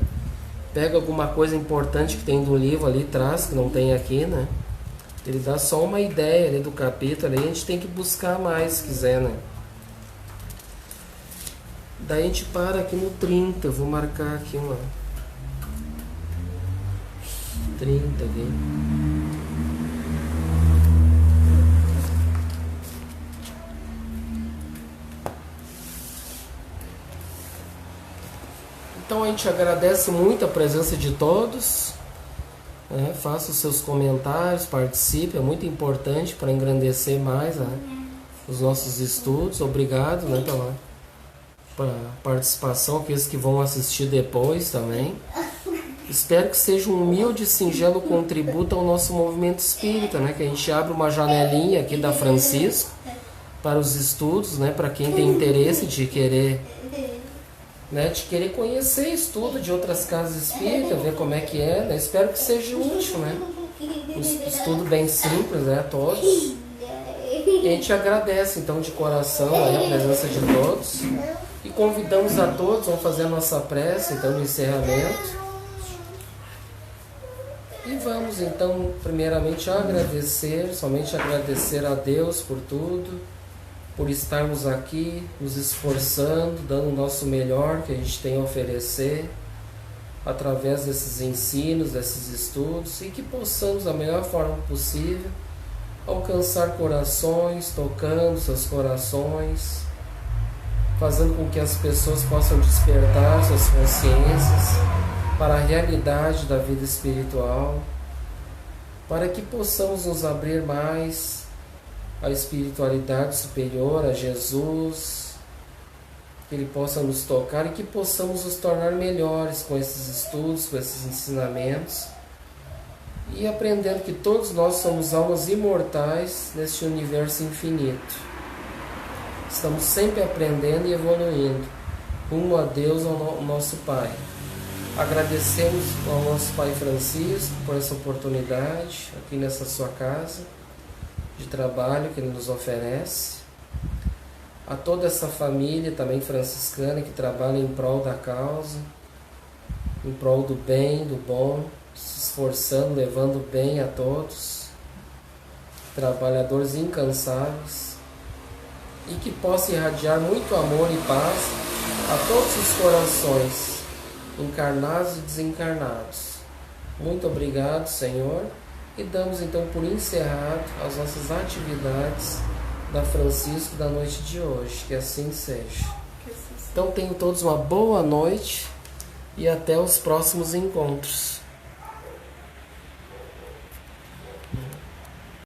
Pega alguma coisa importante que tem do livro ali, traz, que não tem aqui, né? Ele dá só uma ideia ali do capítulo, ali a gente tem que buscar mais, se quiser, né? Daí a gente para aqui no 30, eu vou marcar aqui uma 30 aqui. Então a gente agradece muito a presença de todos, né? Faça os seus comentários, participe, é muito importante para engrandecer mais, né, os nossos estudos. Obrigado, né, pela participação, aqueles que vão assistir depois também. Espero que seja um humilde e singelo contributo ao nosso movimento espírita, né? Que a gente abre uma janelinha aqui da Francisco, para os estudos, né? Para quem tem interesse de querer, né? De querer conhecer estudo de outras casas espíritas, ver como é que é, né? Espero que seja útil, né? Um estudo bem simples, né? A todos. E a gente agradece então de coração a presença de todos e convidamos a todos, vamos fazer a nossa prece então no encerramento. E vamos então primeiramente agradecer, somente agradecer a Deus por tudo, por estarmos aqui, nos esforçando, dando o nosso melhor que a gente tem a oferecer através desses ensinos, desses estudos, e que possamos da melhor forma possível alcançar corações, tocando seus corações, fazendo com que as pessoas possam despertar suas consciências para a realidade da vida espiritual, para que possamos nos abrir mais à espiritualidade superior, a Jesus, que Ele possa nos tocar e que possamos nos tornar melhores com esses estudos, com esses ensinamentos, e aprendendo que todos nós somos almas imortais neste universo infinito. Estamos sempre aprendendo e evoluindo rumo a Deus, ao nosso Pai. Agradecemos ao nosso Pai Francisco por essa oportunidade aqui nessa sua casa de trabalho que Ele nos oferece. A toda essa família também franciscana que trabalha em prol da causa, em prol do bem, do bom, se esforçando, levando bem a todos, trabalhadores incansáveis, e que possa irradiar muito amor e paz a todos os corações, encarnados e desencarnados. Muito obrigado, Senhor, e damos então por encerrado as nossas atividades da Francisco da noite de hoje, que assim seja. Então tenham todos uma boa noite e até os próximos encontros.